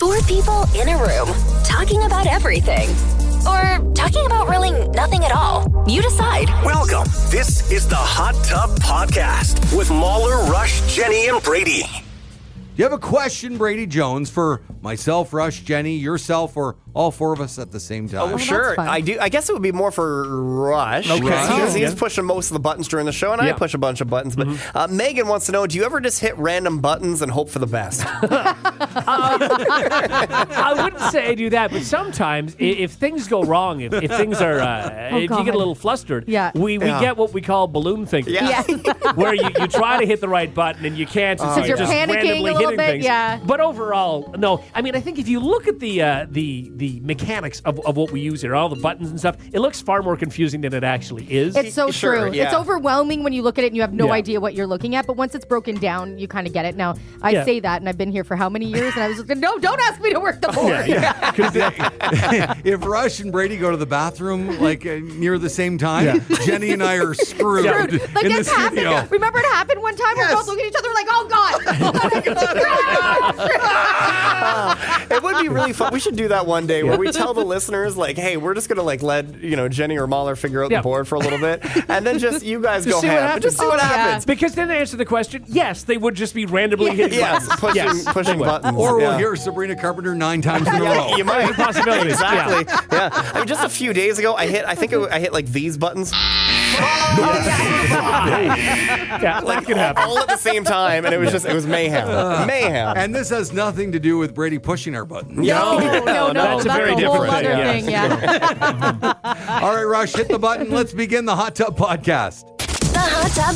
Four people in a room talking about everything. Or talking about really nothing at all. You decide. Welcome. This is the Hot Tub Podcast with Mahler, Rush, Jenny, and Brady. You have a question, Brady Jones, for myself, Rush, Jenny, yourself, or all four of us at the same time? Oh, sure. I do. I guess it would be more for Rush. Okay. Because he's pushing most of the buttons during the show, and I push a bunch of buttons. But Megan wants to know, do you ever just hit random buttons and hope for the best? I wouldn't say I do that, but sometimes if things go wrong, if things are, if you get a little flustered, we get what we call balloon thinking. Yeah. Where you try to hit the right button and you can't, so you're just randomly hitting things. Yeah. But overall, no. I mean, I think if you look at the mechanics of what we use here, all the buttons and stuff, it looks far more confusing than it actually is. It's so Sure, true. yeah. It's overwhelming when you look at it and you have no idea what you're looking at. But once it's broken down, you kind of get it. Now, I say that, and I've been here for how many years? And I was just like, no, don't ask me to work the board. If Rush and Brady go to the bathroom like near the same time, Jenny and I are screwed Like in the it's happened. studio. Remember it happened one time? Yes. We're both looking at each other like, oh, God. It would be really fun. We should do that one day where we tell the listeners, like, hey, we're just going to let Jenny or Mahler figure out the board for a little bit. And then just you guys go see what ham. happens. Just see what happens. Because then they answer the question, yes, they would just be randomly hitting Yes, buttons. pushing buttons. Or we'll Yeah. hear Sabrina Carpenter 9 times in a row. You might. Possibilities. Exactly. Yeah. I mean, just a few days ago, I hit like these buttons. Yeah, that could happen. All at the same time, and it was mayhem. Mayhem. And this has nothing to do with Brady pushing our buttons. No. That's a very whole different other thing, thing. Yeah. All right, Rush, hit the button. Let's begin the Hot Tub Podcast. The Hot Tub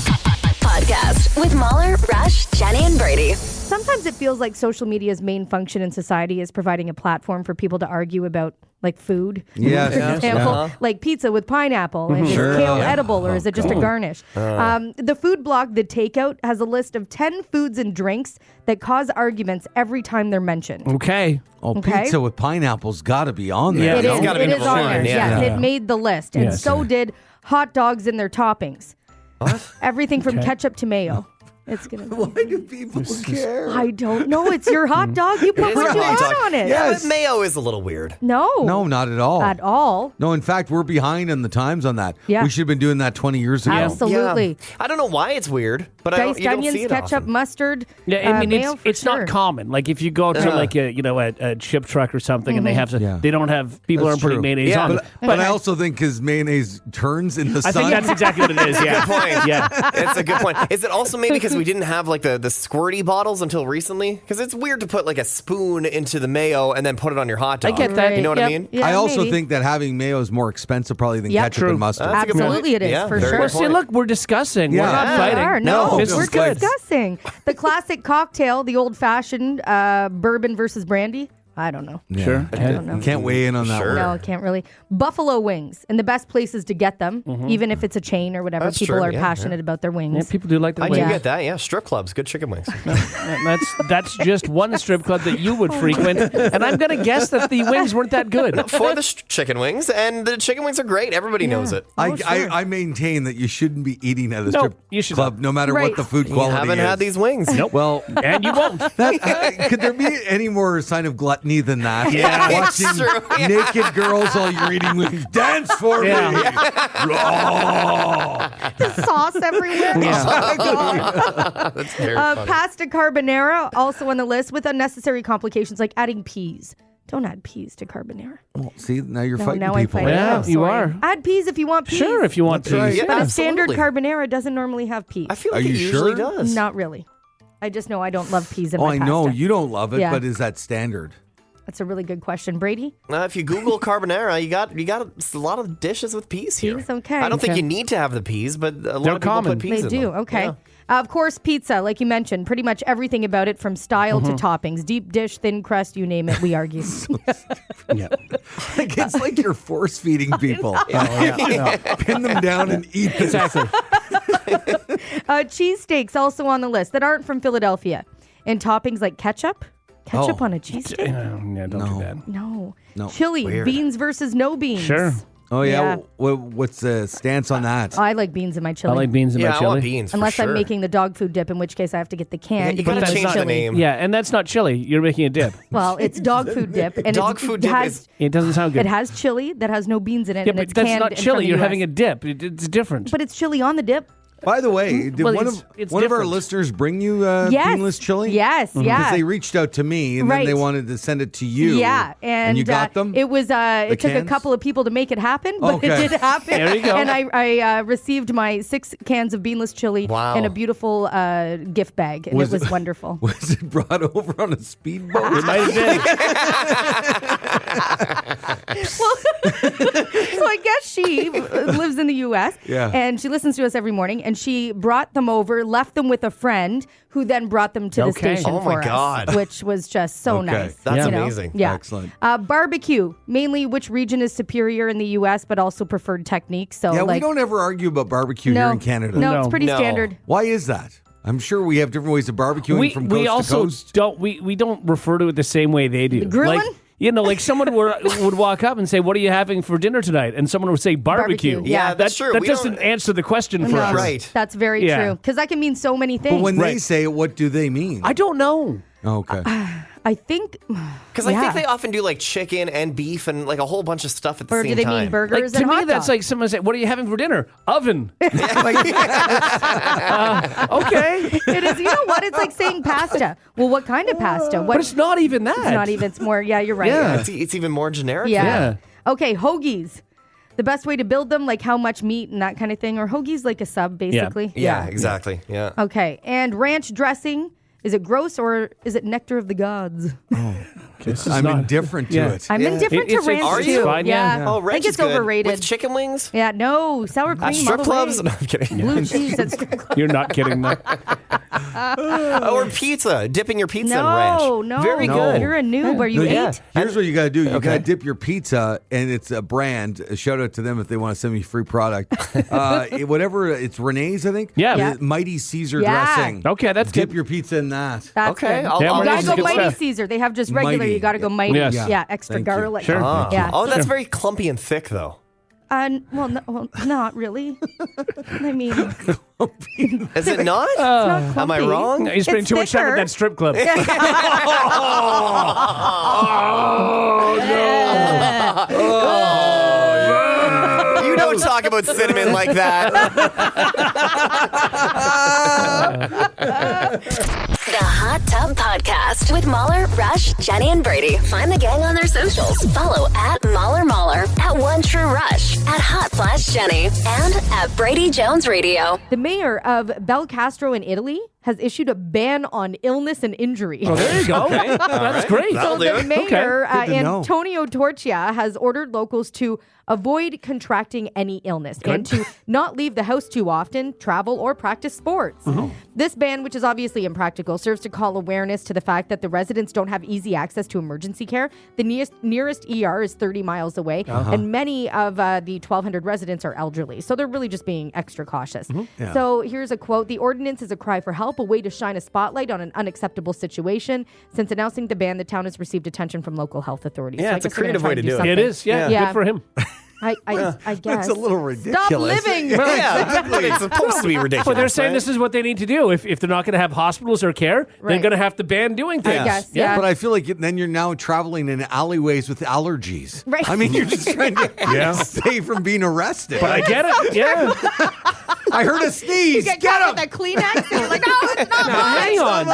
Podcast with Mahler, Rush, Jenny, and Brady. Sometimes it feels like social media's main function in society is providing a platform for people to argue about like food. Yes. For example, like pizza with pineapple. And Sure. is kale edible or is it just a garnish? The food blog, The Takeout, has a list of 10 foods and drinks that cause arguments every time they're mentioned. Okay. Oh, Okay. pizza with pineapple's got to be on there. Yeah. It It's is, gotta be it is number on one, there. yeah. Yes, it made the list. And Yes. so did hot dogs and their toppings. What? Everything from ketchup to mayo. It's gonna be. Why do people care? I don't know. It's your hot dog. You put It is what a you hot want dog. on it. Yeah, but mayo is a little weird. No. No, not at all. At all. No, in fact, we're behind on the times on that. Yeah. We should have been doing that 20 years ago. Absolutely. Yeah. I don't know why it's weird, but Diced you don't onions, see it ketchup, often. mustard. Yeah, I mean, mayo for it's sure. not common. Like if you go to like a chip truck or something, and they have Yeah. they don't have people That's aren't putting true. mayonnaise Yeah, on. But I also think because mayonnaise turns in the I sun. think that's exactly what it is. Yeah. Good point. Yeah. It's a good point. Is it also maybe because we didn't have like the squirty bottles until recently? Because it's weird to put like a spoon into the mayo and then put it on your hot dog. I get that. You know what I Yep. mean? Yeah, I also maybe. think that having mayo is more expensive probably than Yep. ketchup True. and mustard. That's a good point. Absolutely it is, Yeah, for very sure. good Well, see, point. look, we're discussing. Yeah. We're not We fighting. are. No, this we're is good. discussing. The classic cocktail, the old-fashioned bourbon versus brandy. I don't know. Yeah. Sure. I don't know. Can't weigh in on that Sure. one. No, I can't really. Buffalo wings, and the best places to get them, even if it's a chain or whatever. That's People true, are yeah, passionate about their Yeah, wings. people do like the I do wings. get that. Yeah, strip clubs, good chicken wings. That's just one strip club that you would frequent, and I'm going to guess that the wings weren't that good. For the chicken wings, and the chicken wings are great. Everybody knows it. I maintain that you shouldn't be eating at a No, strip you should club, not. no matter Right. what the food You quality haven't is. had these wings. Nope. Well, And you won't. could there be any more sign of gluttony than that? Yeah. Watching It's true. Yeah. naked girls while you're eating wings. Dance for me. Sauce everywhere. That's very funny. Pasta carbonara, also on the list, with unnecessary complications like adding peas. Don't add peas to carbonara. Well, see, now you're No, fighting now I'm people. fighting. Yeah, Oh, you sorry. are. Add peas if you want peas. Sure, if you want That's right. to. Yeah, But a standard absolutely. carbonara doesn't normally have peas. I feel Are like it you usually sure? does. Not really. I just know I don't love peas in Oh, my I pasta. know you don't love it, Yeah. but is that standard? That's a really good question. Brady? If you Google carbonara, you got a lot of dishes with peas here. Peas, okay. I don't think Okay. you need to have the peas, but a lot They're of people common. put peas They in do. them. Okay. Yeah. Of course, pizza, like you mentioned, pretty much everything about it from style to toppings, deep dish, thin crust, you name it, we argue. Yeah. Like it's like you're force feeding people. Pin them down and eat this. Exactly. Cheesesteaks also on the list that aren't from Philadelphia. And toppings like ketchup. Ketchup Oh. on a cheesesteak? Yeah, don't do that. No. No. Chili, Weird. beans versus no beans. Sure. Oh, yeah? Yeah. What's the stance on that? I like beans in my chili. I like beans in my I chili. want beans. Unless for sure. I'm making the dog food dip, in which case I have to get the canned. You gotta beans change the chili. name. Yeah, and that's not chili. You're making a dip. Well, it's dog food dip, and Dog food dip is- It doesn't sound good. It has chili that has no beans in it, yeah, and but it's that's canned not and from chili. the You're US. having a dip. It's different. But it's chili on the dip. By the way, did Well, one it's of our different. listeners bring you Yes. beanless chili? Yes, yeah. Because they reached out to me, and then Right. they wanted to send it to you. Yeah, and you got them? It was. It took a cans? couple of people to make it happen, but Okay. it did happen. There you go. And I received my 6 cans of beanless chili Wow. in a beautiful gift bag, and Was it was it- wonderful. Was it brought over on a speedboat? It might have been. So I guess she lives in the U.S. Yeah. and she listens to us every morning. And she brought them over, left them with a friend, who then brought them to the Okay. station Oh my for God. us, which was just so Okay. nice. That's you know? amazing. Yeah, Excellent. Barbecue, mainly which region is superior in the U.S., but also preferred techniques. So Yeah, like, we don't ever argue about barbecue no, here in Canada. No, No. it's pretty No. standard. Why is that? I'm sure we have different ways of barbecuing from coast we also to coast. don't we don't refer to it the same way they do. Grilling? Like, like someone would walk up and say, "What are you having for dinner tonight?" And someone would say, "Barbecue." Barbecue, yeah. that's true. That We doesn't don't- answer the question for No, us. Right. That's very Yeah. true. Because that can mean so many things. But when they Right. say it, what do they mean? I don't know. Okay. I think. Because I think they often do like chicken and beef and like a whole bunch of stuff at the Or same do they time. mean burgers Like to and me, hot that's dogs? like someone say, "What are you having for dinner?" Oven. Okay. It is. You know what? It's like saying pasta. Well, what kind of pasta? What? But it's not even that. It's not even. It's more. Yeah, you're right. Yeah. It's even more generic. Yeah. Yeah. Okay, hoagies. The best way to build them, like how much meat and that kind of thing, or hoagies like a sub, basically. Yeah, exactly. Yeah. Okay, and ranch dressing. Is it gross or is it nectar of the gods? I'm indifferent to Yeah. it. I'm indifferent to It's- ranch Are too. you? fine, yeah. Oh, I ranch think is it's good. overrated. With chicken wings? Yeah, no sour cream. At strip all the clubs? way. No, I'm kidding. Blue cheese at strip clubs. You're not kidding me. Or pizza. Dipping your pizza in ranch. No, Very No. good. You're a noob. Are you No, 8? Here's what you got to do. You Okay. got to dip your pizza, and it's a brand. A shout out to them if they want to send me free product. Whatever, it's Renee's, I think. Yeah. Yeah. Mighty Caesar Yeah. dressing. Okay, that's Dip good. your pizza in that. That's Okay, good. I'll- Yeah, You I'll gotta use go the good Mighty stuff. Caesar. They have just regular. Mighty. You gotta go Mighty. Yes. Yeah, extra Thank you. garlic. Sure. Yeah. Oh, that's very clumpy and thick, though. Well, not really. I mean, Is it not? it's not Am I clumpy. wrong? You're spending It's too much time thicker. at that strip club. You don't talk about cinnamon like that. The Hot Tub Podcast with Mahler, Rush, Jenny, and Brady. Find the gang on their socials. Follow at Mahler, at One True Rush, at Hot/Jenny, and at Brady Jones Radio. The mayor of Belcastro in Italy has issued a ban on illness and injury. Oh, there you go. That's great. That'll So do the it. mayor, Good to know. Antonio Torchia, has ordered locals to avoid contracting any illness and to not leave the house too often, travel, or practice sports. This ban, which is obviously impractical, serves to call awareness to the fact that the residents don't have easy access to emergency care. The nearest ER is 30 miles away, and many of the 1,200 residents are elderly. So they're really just being extra cautious. Yeah. So here's a quote. The ordinance is a cry for help, a way to shine a spotlight on an unacceptable situation. Since announcing the ban, the town has received attention from local health authorities. Yeah, So I it's a guess they're gonna creative try way and to do it. something. It is. Yeah. Yeah. Good for him. I guess. It's a little ridiculous. Stop living. Yeah, but it's supposed to be ridiculous. Well, they're saying right? this is what they need to do. If they're not going to have hospitals or care, they're Right. going to have to ban doing things. I guess, yeah. But I feel like then you're now traveling in alleyways with allergies. Right. I mean, you're just trying to stay from being arrested. But I get it. Yeah. I heard a sneeze. Get Get caught him. with a Kleenex. And you're like, no, it's not Now, mine. hang on.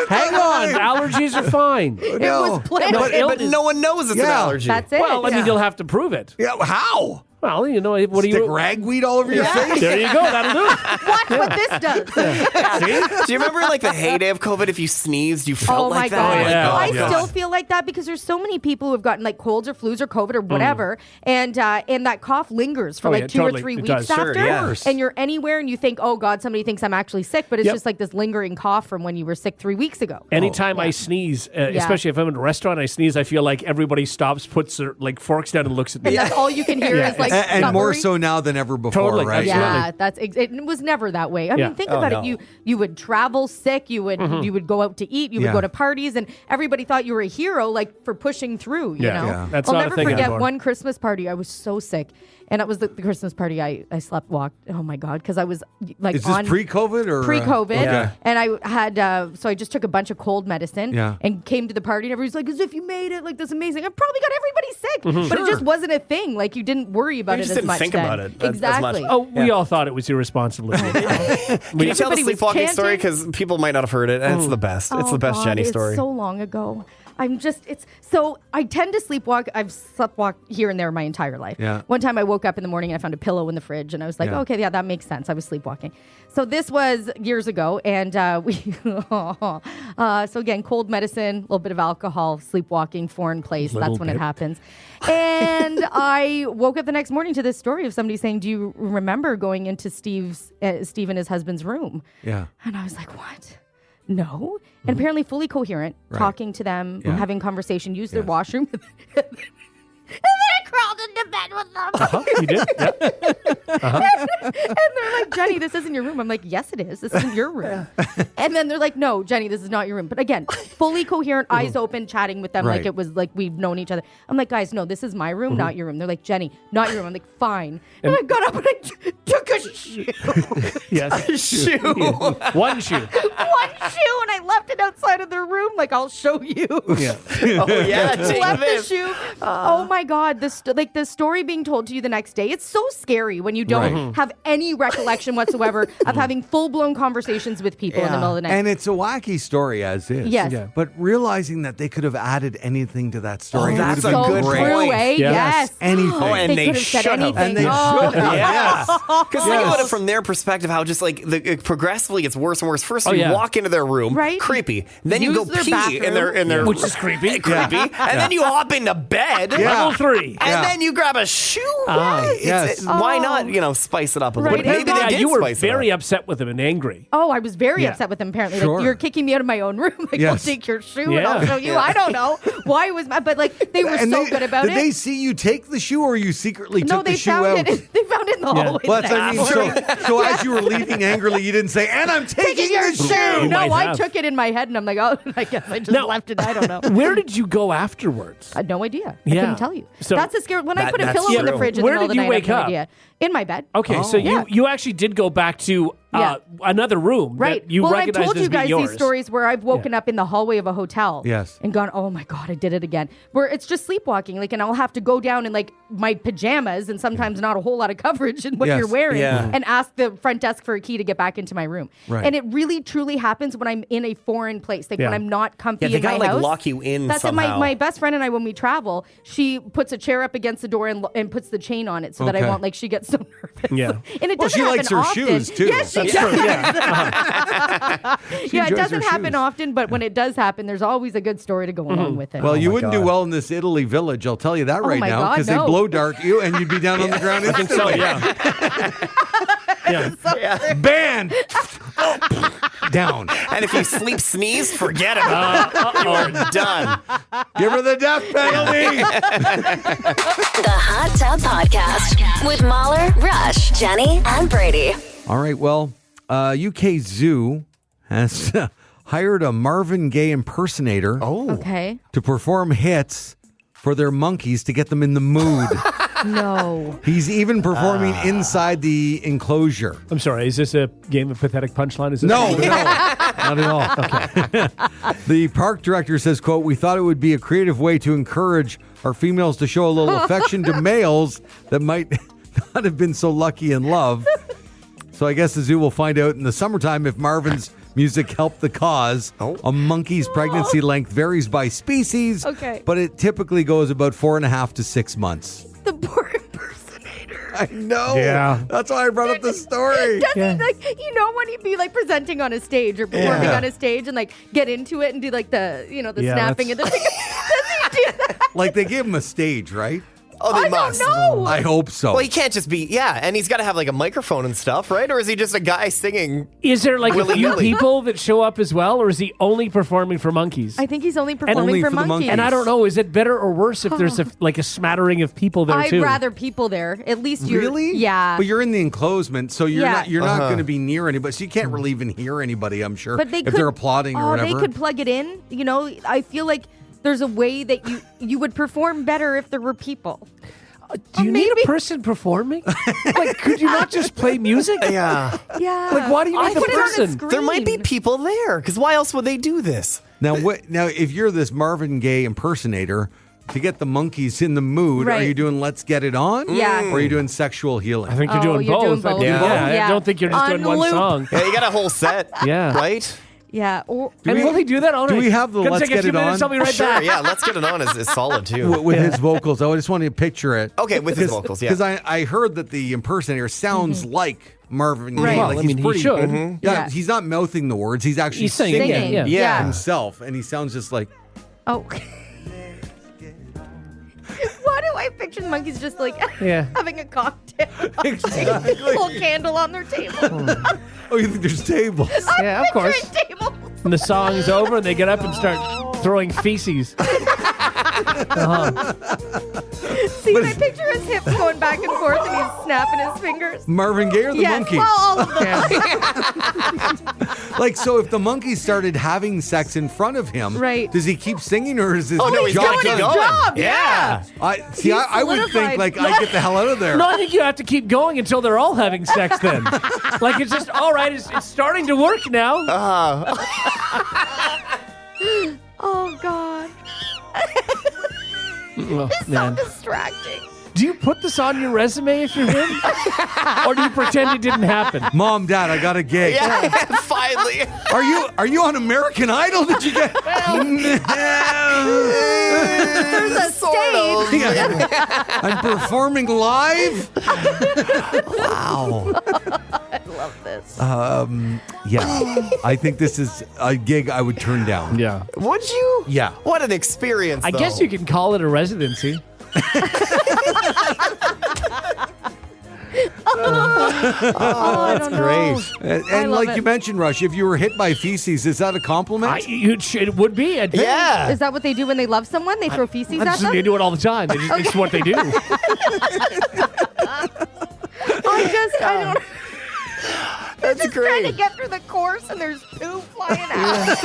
Hang on. Allergies are fine. It was planned. But no one knows it's an Yeah. allergy. That's it. Well, I mean, you'll have to prove it. Yeah, how? Well, you know, what do Stick you... ragweed all over your face? There you go. That'll do it. Watch what this does. Do you remember like the heyday of COVID? If you sneezed, you felt Oh like my that. God. Oh, yeah. I Oh, still feel like that because there's so many people who have gotten like colds or flus or COVID or whatever, and that cough lingers for Oh, like yeah, 2 totally. or 3 It weeks does. after. Sure, yeah. And you're anywhere and you think, oh God, somebody thinks I'm actually sick, but it's Yep. just like this lingering cough from when you were sick 3 weeks ago. Anytime I sneeze, especially if I'm in a restaurant, I sneeze, I feel like everybody stops, puts their like forks down and looks at me. And that's all you can hear is like And more so now than ever before, Totally, right? Yeah, it was never that way. I mean, think about it. You would travel sick. You would go out to eat. You would go to parties, and everybody thought you were a hero, like for pushing through. You know, That's I'll not never a thing forget anymore. one Christmas party. I was so sick. And it was the Christmas party I slept walked. Oh my God, because I was like Is this pre-COVID or pre-COVID? And I had so I just took a bunch of cold medicine and came to the party, and everybody's like, "As if you made it, like this amazing." I probably got everybody sick, but it just wasn't a thing. Like you didn't worry about it as much. Think then. about it Exactly. as much. Oh, we all thought it was irresponsible. Can you tell the Everybody was sleepwalking story? chanting. Because people might not have heard it, and it's the best. It's the best God, Jenny it's story. so long ago. So I tend to sleepwalk. I've sleptwalked here and there my entire life. Yeah. One time I woke up in the morning and I found a pillow in the fridge and I was like, okay, that makes sense. I was sleepwalking. So this was years ago, and so again, cold medicine, a little bit of alcohol, sleepwalking, foreign place. That's when it happens. And I woke up the next morning to this story of somebody saying, "Do you remember going into Steve and his husband's room?" Yeah. And I was like, "What?" No. And apparently fully coherent, talking to them, having conversation, used their washroom. And then I crawled into bed with them. You did? And they're like, "Jenny, this isn't your room." I'm like, "Yes, it is. This isn't your room." And then they're like, "No, Jenny, this is not your room." But again, fully coherent, eyes open, chatting with them like it was like we've known each other. I'm like, "Guys, no, this is my room, not your room." They're like, "Jenny, not your room." I'm like, "Fine." And I got up and I took a shoe. Yes. A shoe. One shoe. One shoe, and I left it outside of their room. Like, I'll show you. Yeah. Oh yeah, take Left the this. shoe. Oh my God, the story being told to you the next day. It's so scary when you don't have any recollection whatsoever of having full blown conversations with people in the middle of the night. And it's a wacky story as is. Yes. Yeah. But realizing that they could have added anything to that story. Oh, it that's would have a been good great. true, point. eh? Yeah. Yes. Anything. Oh, and They they could have said should have. anything. And they Oh. should have. Yes. Because think about it Oh. from their perspective, how just like it progressively gets worse and worse. First, Oh, you yeah. walk into their room, Right. creepy. Then Use you go their pee in their Which is creepy. creepy. And then you hop into bed. Level 3. And then you grab a shoe. yes. Why not, spice it up a little Right. bit? Maybe Yeah, they did you were spice it very up. upset with him and angry. Oh, I was very Yeah. upset with them. Apparently, Sure. like, "You're kicking me out of my own room. Like, Yes. I'll take your shoe and Yeah. I'll show you." Yeah. I don't know why it was, but like they were And so they- good about did it. they see you take the shoe, or you secretly No, took they the shoe found out? it. They found it in the hallway. Well, that's the what I mean. next morning. So as you were leaving angrily, you didn't say, "And I'm taking your the shoe. You No, might I have. took it in my head, and I'm like, "Oh, I guess I just Now- left it." I don't know. Where did you go afterwards? I had no idea. I Yeah. couldn't tell you. So- That's a scary. When I put a that's pillow in the true. fridge in Where the middle of did the you night, wake I have up? no idea. In my bed. Okay, so Yeah. you actually did go back to Yeah. another room Right. that you well, I've recognized told as you guys being these yours. stories where I've woken up in the hallway of a hotel. Yes. And gone, "Oh my God, I did it again." Where it's just sleepwalking. Like, and I'll have to go down in like my pajamas and sometimes not a whole lot of coverage in what Yes. you're wearing Yeah. and ask the front desk for a key to get back into my room. Right. And it really truly happens when I'm in a foreign place. Like Yeah. when I'm not comfy Yeah, they in my gotta, like, house. lock you in That's somehow. my best friend and I, when we travel, she puts a chair up against the door and puts the chain on it so that I Okay. won't, like, she gets so nervous. Yeah. And it Well, doesn't she happen likes her often. shoes, too. Yes, she That's does. Yeah. Yeah, it enjoys her doesn't happen shoes. often, but when it does happen, there's always a good story to go along with it. Well, you my wouldn't do God. well in this Italy village, I'll tell you that right my now, God, because no. they blow dart you and you'd be down on the ground. I think so, yeah. Yeah. Banned. Down. And if you sleep sneeze, forget about it. You're done. Give her the death penalty. The Hot Tub Podcast with Mahler, Rush, Jenny, and Brady. All right, well, UK Zoo has hired a Marvin Gaye impersonator Okay. to perform hits for their monkeys to get them in the mood. No. He's even performing inside the enclosure. I'm sorry, is this a game of pathetic punchline? Is this No, not at all. Okay. The park director says, quote, "We thought it would be a creative way to encourage our females to show a little affection to males that might not have been so lucky in love. So I guess the zoo will find out in the summertime if Marvin's music helped the cause. A monkey's pregnancy length varies by species, Okay. but it typically goes about 4.5 to 6 months. The poor impersonator. I know. Yeah. That's why I brought up the story. Does he, like, when he'd be, like, presenting on a stage or performing on a stage and, like, get into it and do, like, the, the Yeah, snapping and the... Does he do that? Like they gave him a stage, right? Oh, they must. No. I hope so. Well, he can't just be, and he's got to have like a microphone and stuff, right? Or is he just a guy singing? Is there like a few willy-nilly? people that show up as well, or is he only performing for monkeys? I think he's only performing only for for the monkeys. monkeys. And I don't know, is it better or worse if there's like a smattering of people there I'd too? rather people there. At least you're... Really? Yeah. But you're in the enclosement, so you're Yeah. not going to be near anybody. So you can't really even hear anybody, I'm sure. But they if could, they're applauding or whatever. They could plug it in. You know, I feel like there's a way that you would perform better if there were people. Do you need a person performing? Like, could you not just play music? Yeah. Yeah. Like, why do you need the put it on a person? screen. There might be people there, because why else would they do this? Now, if you're this Marvin Gaye impersonator, to get the monkeys in the mood, Right. are you doing Let's Get It On? Yeah. Or are you doing sexual healing? I think you're doing you're both. doing both. I don't think you're just doing On one loop. song. Yeah, you got a whole set. Yeah. Right? Yeah. And will he do that? All do right. we have the Gonna Let's take a Get few It minutes, On? I'll be right Sure, back. yeah. Let's Get It On is solid, too. With his vocals, I just want to picture it. Okay, with his vocals, yeah. Because I heard that the impersonator sounds like Marvin Gaye. Right. Like Well, I he's mean, he pretty, should. Yeah, Yeah. he's not mouthing the words. He's actually He's singing. Singing. Yeah. Yeah. himself, and he sounds just like. Oh. Why do I picture the monkeys just like having a cocktail? Exactly. Full candle on their table. Oh, you think there's tables? Yeah, of course. Picturing tables. And the song's over, and they get up and start throwing feces. See, I picture his hips going back and forth and he's snapping his fingers. Marvin Gaye or the Yes, monkey? well, all of them. Like, so if the monkey started having sex in front of him, Right. does he keep singing or is his Oh, no, he's job going done? his job. Yeah. I would think solidified. like I get the hell out of there. No, I think you have to keep going until they're all having sex then. Like, it's just, all right, it's starting to work now. Oh, God. Oh, It's so man. distracting. Do you put this on your resume if you're him? Or do you pretend it didn't happen? Mom, Dad, I got a gig. Yeah, finally. Are you on American Idol? Did you get? There's a stage. Yeah. I'm performing live. Wow. I love this. Yeah. I think this is a gig I would turn down. Yeah. Would you? Yeah. What an experience, I guess you can call it a residency. I don't know. And love like it. you mentioned, Rush, if you were hit by feces, is that a compliment? It would be. I think. Yeah. Is that what they do when they love someone? They throw feces at That's- them? They do it all the time. It's what they do. I don't That's trying to great. get through the course and there's poo flying out.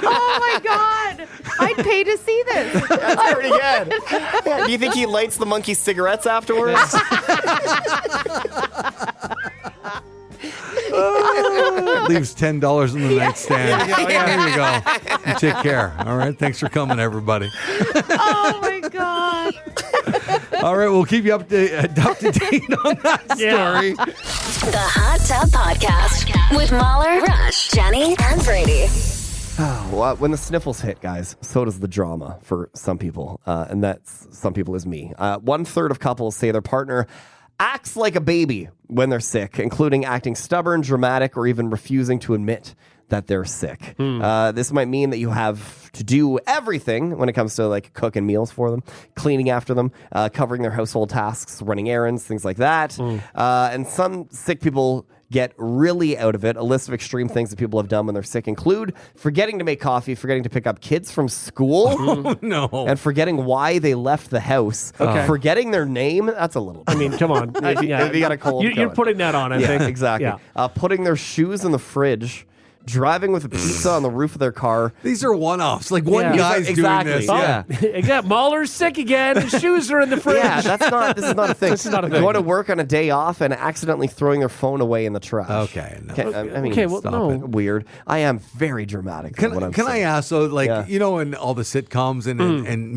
Oh my God. I'd pay to see this. That's pretty good. Yeah, do you think he lights the monkey cigarettes afterwards? Leaves $10 in the nightstand. There you go. You take care. All right. Thanks for coming, everybody. Oh my God. All right. We'll keep you up to date on that story. The Hot Tub Podcast with Mahler, Rush, Jenny, and Brady. Well, when the sniffles hit, guys, so does the drama for some people. And that's some people is me. 1/3 of couples say their partner acts like a baby when they're sick, including acting stubborn, dramatic, or even refusing to admit that they're sick. This might mean that you have to do everything when it comes to like cooking meals for them, cleaning after them, covering their household tasks, running errands, things like that. And some sick people get really out of it. A list of extreme things that people have done when they're sick include forgetting to make coffee, forgetting to pick up kids from school, Oh, no. and forgetting why they left the house, forgetting their name. That's a little. I mean, come on. if you got a cold, You're going. putting that on, I think. Exactly. Yeah. Putting their shoes in the fridge, driving with a pizza on the roof of their car. These are one-offs. Like one Yeah. guy's Exactly. doing this. Oh. Yeah. Exactly. Mahler's sick again. His shoes are in the fridge. Yeah, this is not a thing. This is not a thing. Going to work on a day off and accidentally throwing their phone away in the trash. Okay, no. I mean, Okay, well, stop no. it. Weird. I am very dramatic. when I'm Can I sick. ask, so like, Yeah. you know, in all the sitcoms and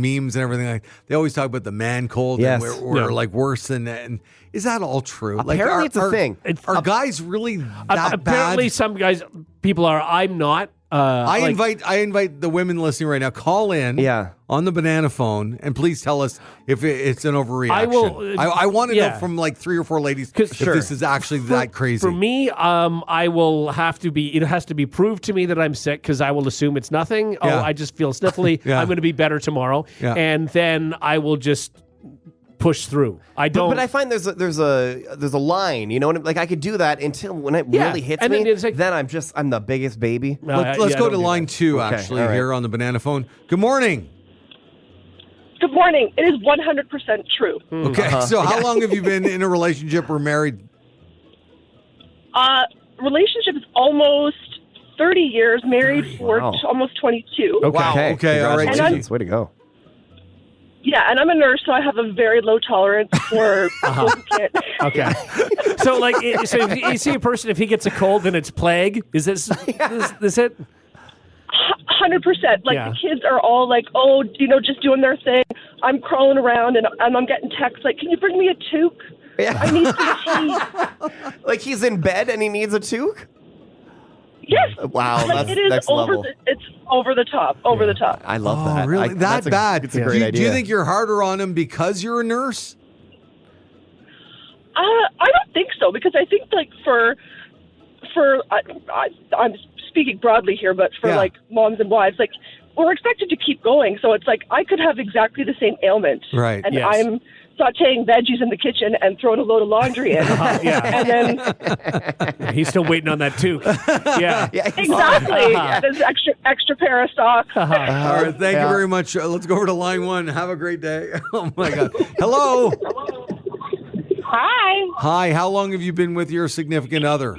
memes and everything, like they always talk about the man cold Yes. and we're Yeah. like worse than that. And is that all true? Apparently it's a thing. Are guys really that Apparently, bad? some people are. I'm not. I like- invite the women listening right now, call in on the banana phone and please tell us if it's an overreaction. I will, I want to yeah. know from like 3 or 4 ladies 'Cause- if Sure. this is actually that crazy. For me, I will have to be. It has to be proved to me that I'm sick because I will assume it's nothing. Yeah. Oh, I just feel sniffly. Yeah. I'm going to be better tomorrow, Yeah. and then I will just push through. I don't. But I find there's a line. You know, like I could do that until when it really hits me. Then I'm the biggest baby. Let's go to line 2 actually here on the banana phone. Good morning. Good morning. It is 100% true. Okay, so how long have you been in a relationship or married? Relationship is almost 30 years. Married for almost 22. Okay. Wow. Okay. All right. Way to go. Yeah, and I'm a nurse, so I have a very low tolerance for Okay. So, like, so if you see a person, if he gets a cold, then it's plague. Is this it? 100%. Like, the kids are all like, oh, just doing their thing. I'm crawling around, and I'm getting texts like, can you bring me a toque? Yeah. I need some tea. Like he's in bed and he needs a toque? Yes. Wow, like that's next level. It's over the top. Over the top. I love that. Really? That bad? It's a great idea. Do you think you're harder on him because you're a nurse? I don't think so, because I think like I'm speaking broadly here, but for like moms and wives, like we're expected to keep going. So it's like I could have exactly the same ailment, right? And I'm sauteing veggies in the kitchen and throwing a load of laundry in, and then he's still waiting on that too. Yeah, exactly. There's extra pair of socks. All right, thank you very much. Let's go over to line 1. Have a great day. Oh my God. Hello. Hi. Hi. How long have you been with your significant other?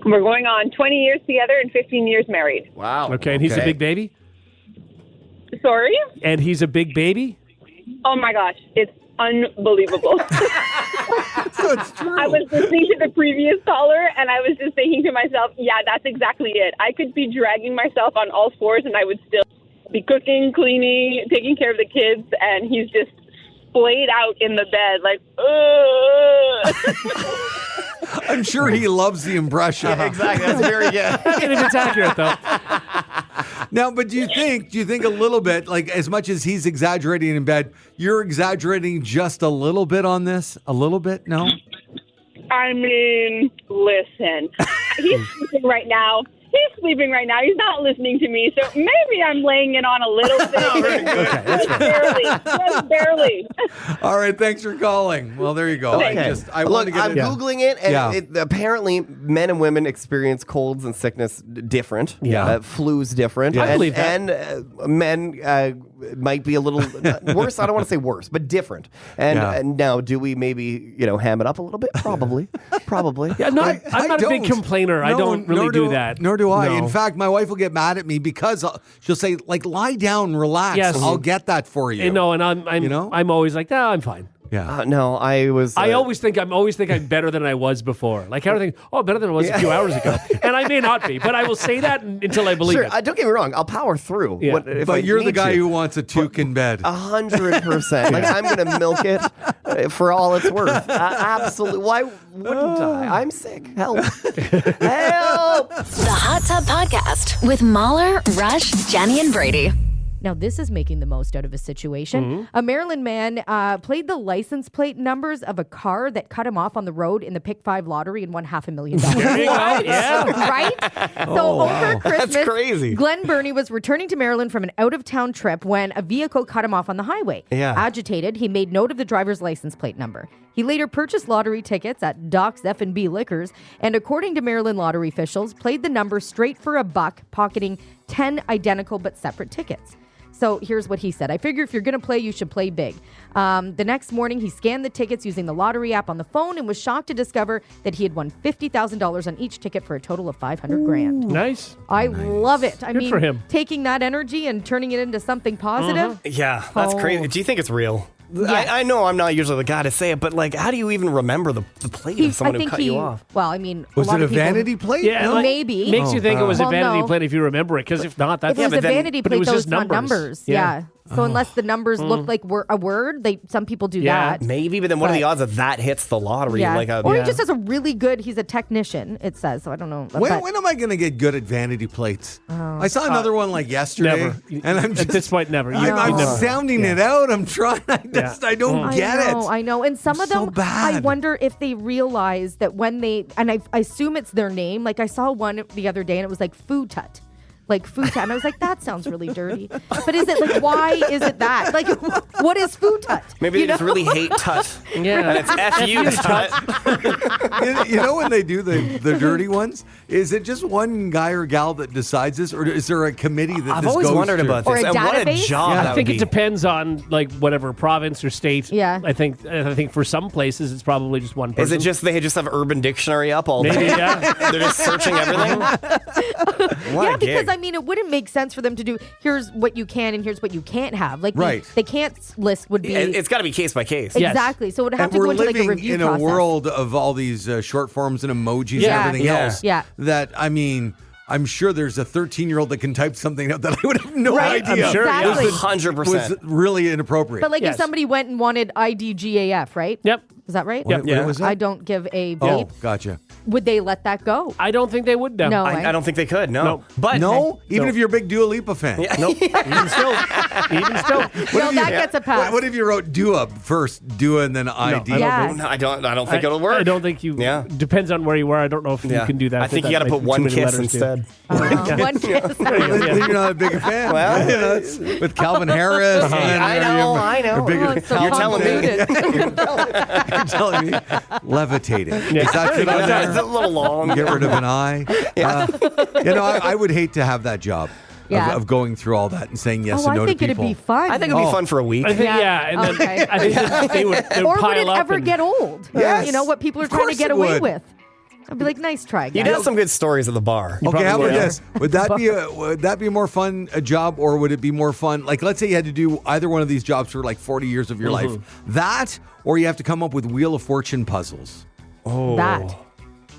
We're going on 20 years together and 15 years married. Wow. Okay, and he's a big baby? Sorry? And he's a big baby? Oh my gosh, it's unbelievable. So it's true. I was listening to the previous caller and I was just thinking to myself, yeah, that's exactly it. I could be dragging myself on all fours and I would still be cooking, cleaning, taking care of the kids, and he's just splayed out in the bed like, I'm sure he loves the impression. Exactly. That's very good. And if it's accurate, though. Now, but do you think a little bit, like as much as he's exaggerating in bed, you're exaggerating just a little bit on this? A little bit? No? I mean, listen, he's sleeping right now. He's not listening to me, so maybe I'm laying it on a little bit. Okay, that's right. Just barely. All right, thanks for calling. Well, there you go. Okay. I want to get I'm Googling it, and apparently men and women experience colds and sickness different. Yeah. Flu's different. I believe that. And men might be a little worse. I don't want to say worse, but different. And now, do we maybe, ham it up a little bit? Probably. Yeah, I'm not a big complainer. I don't really do that. Nor do I. No. In fact, my wife will get mad at me because she'll say, like, lie down, relax. Yes. I'll get that for you. And I'm always like, no, I'm fine. Yeah. No, I was. I always think I'm better than I was before. Like I think, better than I was a few hours ago, and I may not be, but I will say that until I believe it. Don't get me wrong. I'll power through. Yeah. But you're the guy who wants a toque in bed. 100%. Like I'm going to milk it for all it's worth. Absolutely. Why wouldn't I? I'm sick. Help! Help! The Hot Tub Podcast with Mahler, Rush, Jenny, and Brady. Now, this is making the most out of a situation. Mm-hmm. A Maryland man played the license plate numbers of a car that cut him off on the road in the Pick 5 lottery and won $500,000. There you go. Yeah. Right? So over Christmas, That's crazy. Glenn Burney was returning to Maryland from an out-of-town trip when a vehicle cut him off on the highway. Yeah. Agitated, he made note of the driver's license plate number. He later purchased lottery tickets at Doc's F&B Liquors, and according to Maryland lottery officials, played the number straight for $1, pocketing 10 identical but separate tickets. So here's what he said. I figure if you're going to play, you should play big. The next morning, he scanned the tickets using the lottery app on the phone and was shocked to discover that he had won $50,000 on each ticket for a total of $500,000. Nice. I love it. I Good mean, for him. Taking that energy and turning it into something positive. Yeah, that's crazy. Do you think it's real? Yes. I know I'm not usually the guy to say it, but like, how do you even remember the plate of someone who cut you off? Well, I mean, Was a lot it a of people, vanity plate? Yeah, No? like, maybe. Makes you think it was a Well, vanity no. plate if you remember it, because if not, that's If it was a vanity but it plate, was those just not numbers. Yeah. So unless the numbers look like a word, some people do Yeah. that. Maybe, but then what are the odds that that hits the lottery? Yeah. Like Or he just has a really good, he's a technician, it says. So I don't know. When am I going to get good at vanity plates? I saw another one like yesterday. Never. And I'm just, At this point, never. I'm sounding it out. I'm trying. I don't get it. I know. And some of them, so bad. I wonder if they realize that when they, and I assume it's their name. Like I saw one the other day and it was like Food Tut. like futon. And I was like, that sounds really dirty. But is it like, why is it that? Like, what is futon? Maybe they just really hate tut. Yeah. And it's F-U tut. You know when they do the dirty ones? Is it just one guy or gal that decides this, or is there a committee that I've this always goes wondered to? about Or this. a And what a database? job I that think would it be. depends on like whatever province or state. Yeah. I think for some places it's probably just one person. Is it just they just have Urban Dictionary up all day? Maybe, yeah. They're just searching everything? What Yeah, a because gig. I mean, it wouldn't make sense for them to do, here's what you can and here's what you can't have. Like, Right. the can't list would be. It's got to be case by case. Yes. Exactly. So it would have And to we're go into like a living review in process. a world of all these short forms and emojis Yeah. and everything Yeah. else. Yeah. That, I mean, I'm sure there's a 13-year-old that can type something out that I would have no Right. idea. I'm sure, yeah. Exactly. 100%. Was really inappropriate. But like Yes. if somebody went and wanted IDGAF, right? Yep. Is that right? what, Yeah. what was that? I don't give a Oh, vape. gotcha. Would they let that go? I don't think they would now. No. I don't think they could, no. No. But No? Even No. if you're a big Dua Lipa fan? Nope. Even still. No, that gets a pass. What if you wrote Dua first, Dua and then ID? Yeah. No, I don't think it'll work. I don't think you. Yeah. Depends on where you are. I don't know if you can do that. I think you that got to might put be one too many kiss letters, too. instead. One kiss. Then you're not a big fan. Well, You know, it's with Calvin Harris. and then I know, I know. you're bigger- Oh, it's so You're telling me. convoluted. You're telling me levitating. Yeah. Does that fit on It's there? a little long. Get rid of an eye. I would hate to have that job Yeah. of going through all that and saying yes Oh, and no I think to it'd people. be fun. I think it'll be Oh. fun for a week. I think, Yeah. and then Okay. I think that they would Or would pile it up ever and- get old? Yes. You know what people are Of trying to course get it away would. with. I'd be like, nice try, You guys. have some good stories at the bar. Okay, how about probably this? Would that be a more fun a job, or would it be more fun? Like, let's say you had to do either one of these jobs for like 40 years of your life. That, or you have to come up with Wheel of Fortune puzzles. That.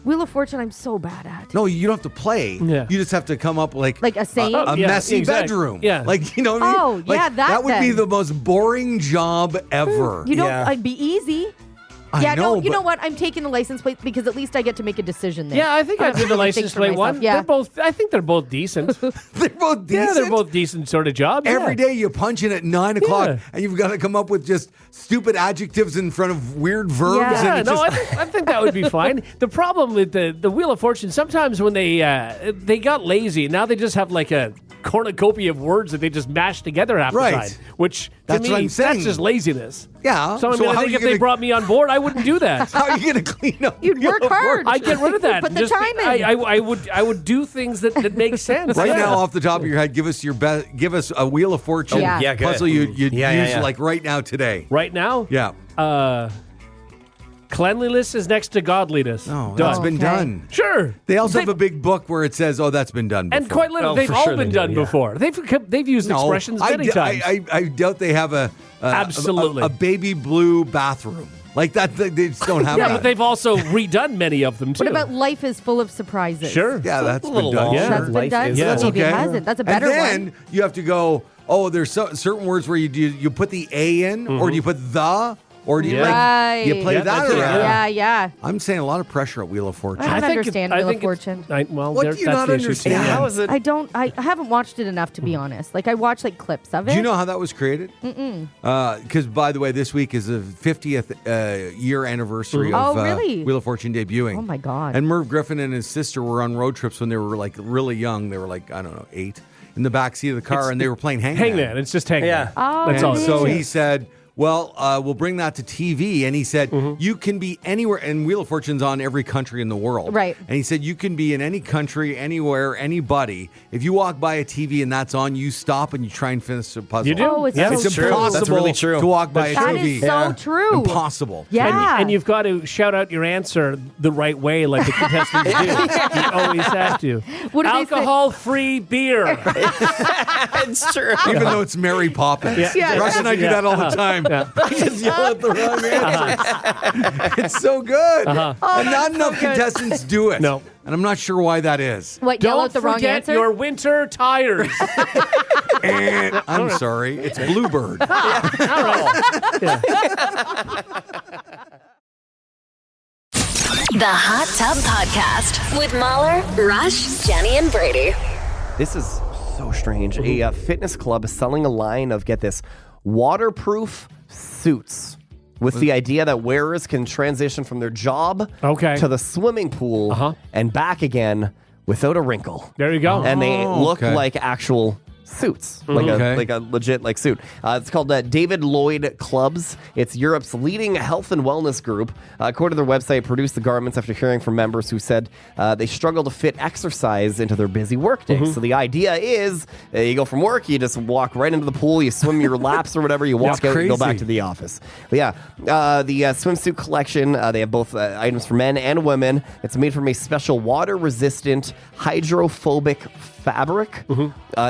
Wheel of Fortune, I'm so bad at. No, you don't have to play. Yeah. You just have to come up like Like a saying? a Yeah, messy exactly. bedroom. Yeah. Like, you know what I mean? Oh, Like, yeah, that would be then. the most boring job ever. You know, Yeah. I'd be easy. I Yeah, know, no, you know but- what? I'm taking the license plate because at least I get to make a decision there. Yeah, I think I don't did the have to think license for plate myself. one. Yeah. They're both. I think they're both decent. They're both decent. Yeah, they're both decent sort of jobs. Every yeah. day you punch in at 9 o'clock Yeah. and you've got to come up with just stupid adjectives in front of weird verbs. Yeah. And Yeah, it's no, just, I think that would be fine. The problem with the Wheel of Fortune, sometimes when they got lazy, now they just have like a cornucopia of words that they just mash together half Right. the time. Which to That's me, what I'm saying. that's just laziness. Yeah. So I So mean, how I are think you if they gonna- brought me on board, I wouldn't do that. how are you going to clean up? You'd Wheel work of hard. I'd get rid of that. Put the Just- time in. I would do things that make sense. Right Yeah. now, off the top of your head, give us a Wheel of Fortune Yeah. Yeah, good. puzzle you'd Yeah, use yeah. like right now today. Right now, Yeah. cleanliness is next to godliness. No, Done. that's been Okay. done. Sure. They also have a big book where it says, "Oh, that's been done before." And quite literally, Oh, they've for all sure been they do, done yeah. before. They've used expressions many times. I doubt they have Absolutely. a baby blue bathroom like that. They just don't have yeah, that. but they've also redone many of them too. What about life is full of surprises? Sure. yeah, that's a been little done. long. Yeah. That's been Life done. is- Yeah. That's Maybe okay. it hasn't. That's a better and then one. you have to go. Oh, there's certain words where you put the A in, or do you put the, or do you Yeah. like you Right. play Yeah, that that's it, around? Yeah, yeah. I'm saying a lot of pressure at Wheel of Fortune. I don't think understand I Wheel of think it's- Fortune. well, What there- do you that's not the issue too. understand? How is it? I haven't watched it enough to be honest. Like I watched like clips of it. Do you know how that was created? Because, by the way, this week is the 50th year anniversary of Oh, really? Wheel of Fortune debuting. Oh, my God. And Merv Griffin and his sister were on road trips when they were like really young. They were like, I don't know, 8, in the back seat of the car, and they were playing Hangman. Hangman. It's just Hangman. Yeah. Oh, That's And all. so it is. he said, well, we'll bring that to TV. And he said, you can be anywhere. And Wheel of Fortune's on every country in the world. Right. And he said, you can be in any country, anywhere, anybody. If you walk by a TV and that's on, you stop and you try and finish the puzzle. You do? Oh, it's Yeah. so It's true. impossible That's really true. to walk by a That TV. is so true. Impossible. Yeah. And you've got to shout out your answer the right way, like the contestants do. You always have to. What do they say? Alcohol-free beer. It's true. Even though it's Mary Poppins. Yeah. Russ and I do Yeah. that all the time. We just yell at the wrong answer. It's so good. And not enough contestants do it. No. And I'm not sure why that is. What, yell Don't out the wrong forget answer? your winter tires. And I'm sorry. It's Bluebird. The Hot Tub Podcast with Mahler, Rush, Jenny, and Brady. This is so strange. A fitness club is selling a line of, get this, waterproof suits with the idea that wearers can transition from their job Okay. to the swimming pool and back again without a wrinkle. There you go. And they look okay. like actual suits, like a legit like suit. It's called David Lloyd Clubs. It's Europe's leading health and wellness group. According to their website, produced the garments after hearing from members who said they struggle to fit exercise into their busy workday. So the idea is you go from work, you just walk right into the pool, you swim your laps or whatever, you walk out and go back to the office. But yeah, the swimsuit collection, they have both items for men and women. It's made from a special water-resistant, hydrophobic fabric.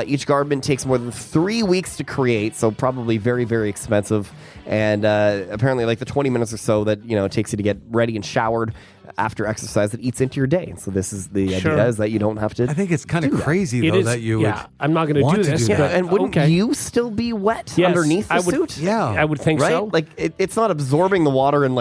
Each garment takes more than 3 weeks to create, so probably very, very expensive. And apparently, like the 20 minutes or so that it takes you to get ready and showered after exercise, it eats into your day. So this is the idea is that you don't have to. I think it's kind of crazy though that you would. I'm not going to do this. that. But, and wouldn't you still be wet underneath the suit? Yeah, I would think right? so. Like it's not absorbing the water and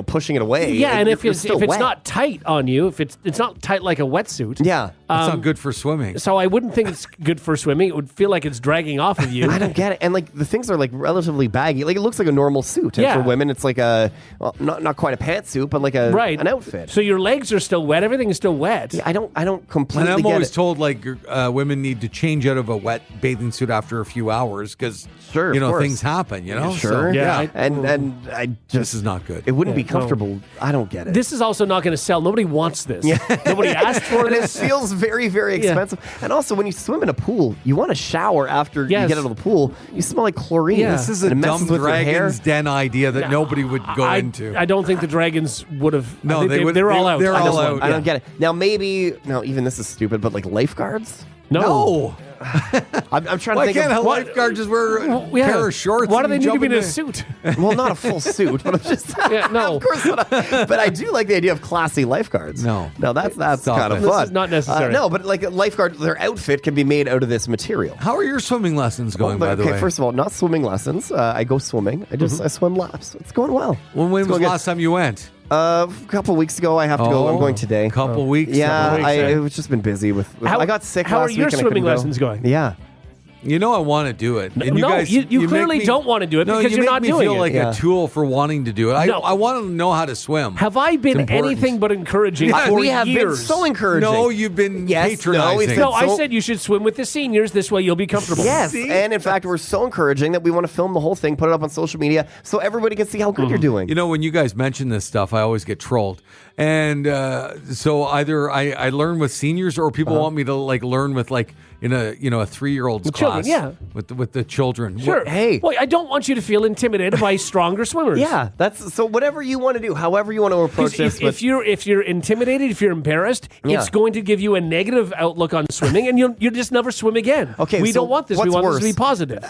pushing it away. Yeah, and if you're it's still wet. not tight on you, if it's not tight like a wetsuit, yeah. it's not good for swimming. So I wouldn't think it's good for swimming. It would feel like it's dragging off of you. I don't get it. And like the things are like relatively baggy. Like it looks like a normal suit. And for women, it's like not quite a pantsuit, but like an outfit. So your legs are still wet. Everything is still wet. Yeah, I don't completely. And I'm get always it. told like women need to change out of a wet bathing suit after a few hours because of course. things happen. Sure. So, Yeah. and I just this is not good. It wouldn't be comfortable. I don't get it. This is also not going to sell. Nobody wants this. Nobody asked for And it this. feels very, very expensive. And also, when you swim in a pool, you want to shower after you get out of the pool. You smell like chlorine. Yeah. This is And a it messes dumb with your hair. Dragon's Den idea that nobody would go into. I don't think the Dragons would have. No, I think they would- They're all out. they're on all this one. out. I don't get it. Now, even this is stupid, but like lifeguards? No. I'm trying to Why think can't a of lifeguard just wear a pair of shorts? Why do and they need to jump be in a the- suit? Well, not a full suit, but I'm just no. of course not. But I do like the idea of classy lifeguards. No. that's Stop kind of it. fun. This is not necessary. No, but like a lifeguard, their outfit can be made out of this material. How are your swimming lessons going, by the way? Okay, first of all, not swimming lessons. I go swimming. I swim laps. It's going well. When It's was the going good. last time you went? A couple weeks ago. I have to go. I'm going today. Couple weeks. Yeah, weeks, I've just been busy with. I got sick How last are week your and I swimming couldn't go. lessons going? Yeah. You know I want to do it. And No, guys, you make clearly me- don't want to do it No, because you you're make not me doing feel it. like Yeah. a tool for wanting to do it. No. I want to know how to swim. Have I been It's important. anything but encouraging for We have been years? so encouraging. No, you've been Yes, patronizing. No, I So- said you should swim with the seniors. This way you'll be comfortable. Yes, See? and in fact, we're so encouraging that we want to film the whole thing, put it up on social media, so everybody can see how good you're doing. You know, when you guys mention this stuff, I always get trolled. And so either I learn with seniors or people want me to like learn with like in a 3-year-old's children, class. yeah. With the children. Sure. Hey. Well, I don't want you to feel intimidated by stronger swimmers. Yeah, that's so. Whatever you want to do, however you want to approach 'Cause this. if you're intimidated, if you're embarrassed, it's going to give you a negative outlook on swimming, and you'll just never swim again. Okay, we so don't want this. We what's want worse? this to be positive.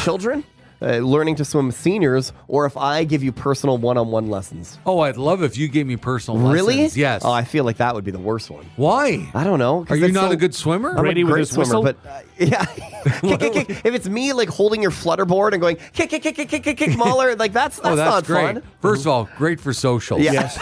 Children learning to swim with seniors, or if I give you personal one-on-one lessons. Oh, I'd love if you gave me personal Really? lessons. Yes. Oh, I feel like that would be the worst one. Why? I don't know. 'cause Are you it's not so- a good swimmer? I'm Brady a with great his swimmer, whistle? but yeah. Kick. If it's me like holding your flutterboard and going kick, Mahler, like that's Oh, that's not great. fun. First of all, great for socials. Yeah. Yes.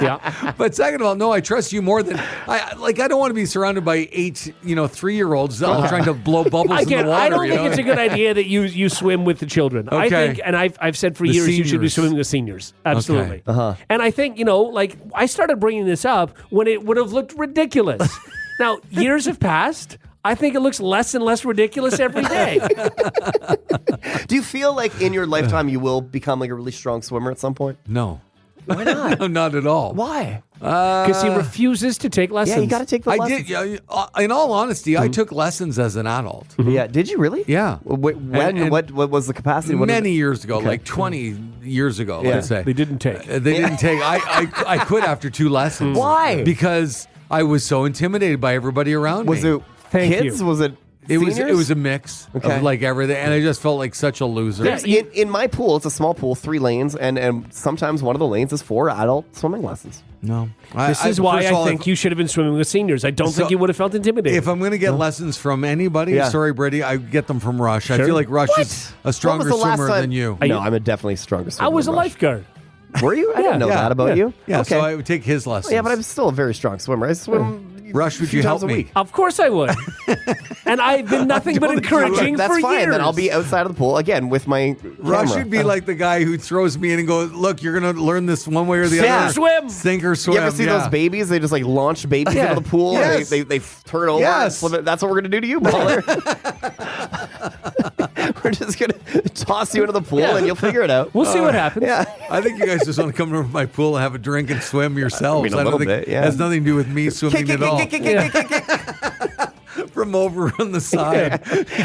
Yeah. But second of all, no, I trust you more than I don't want to be surrounded by 3-year-olds all trying to blow bubbles in the water. I don't you think know? it's a good idea that you swim with the children. I Okay. think, and I've said for The years, you should be seniors. swimming with seniors. Absolutely. Okay. And I think, like I started bringing this up when it would have looked ridiculous. Now, years have passed. I think it looks less and less ridiculous every day. Do you feel like in your lifetime you will become like a really strong swimmer at some point? No. Why not? No, not at all. Why? Because he refuses to take lessons. Yeah, you got to take the I lessons. did. Yeah, in all honesty, I took lessons as an adult. Yeah, did you really? Yeah. When? And- what was the capacity? What is Many it? years ago, like 20 years ago, Yeah. let's say. They didn't take. They didn't take. I quit after 2 lessons. Why? Because I was so intimidated by everybody around Was me. it Thank kids? you. Was it? It was seniors? a mix Okay. of like everything, and I just felt like such a loser. Yeah. In my pool, it's a small pool, 3 lanes, and sometimes one of the lanes is for adult swimming lessons. No, This is why first of I all, think you should have been swimming with seniors. I don't So, think you would have felt intimidated. If I'm going to get lessons from anybody, Yeah. sorry, Brady, I get them from Rush. I Sure. feel like Rush is a stronger When was the last swimmer time- than you. No, I'm a definitely stronger swimmer. I was a than Rush. lifeguard. Were you? I didn't know that about you. Yeah, Okay. so I would take his lessons. Yeah, but I'm still a very strong swimmer. I swim Rush, would you help times a me? week. Of course I would. And I've been nothing but encouraging That's for fine. years. Then I'll be outside of the pool again with my Rush camera. would be like the guy who throws me in and goes, look, you're going to learn this one way or the Sink or other. swim. Sink or swim. You ever see those babies? They just like launch babies Yeah. into the pool. Yes. And they turn over. Yes. And flip it. That's what we're gonna do to you, Baller. We're just gonna toss you into the pool and you'll figure it out. We'll see what happens. Yeah. I think you guys just want to come to my pool and have a drink and swim yourselves. I mean, a don't little think bit, yeah. it has nothing to do with me swimming at all. From over on the side.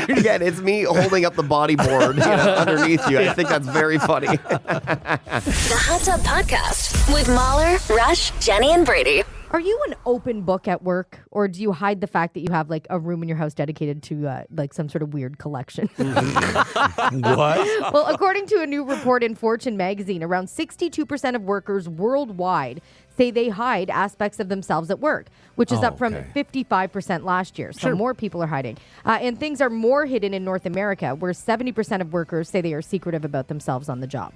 Again, it's me holding up the bodyboard underneath you. I think that's very funny. The Hot Tub Podcast with Mahler, Rush, Jenny, and Brady. Are you an open book at work, or do you hide the fact that you have like a room in your house dedicated to like some sort of weird collection? What? Well, according to a new report in Fortune magazine, around 62% of workers worldwide say they hide aspects of themselves at work, which is up from 55% last year. So more people are hiding. And things are more hidden in North America, where 70% of workers say they are secretive about themselves on the job.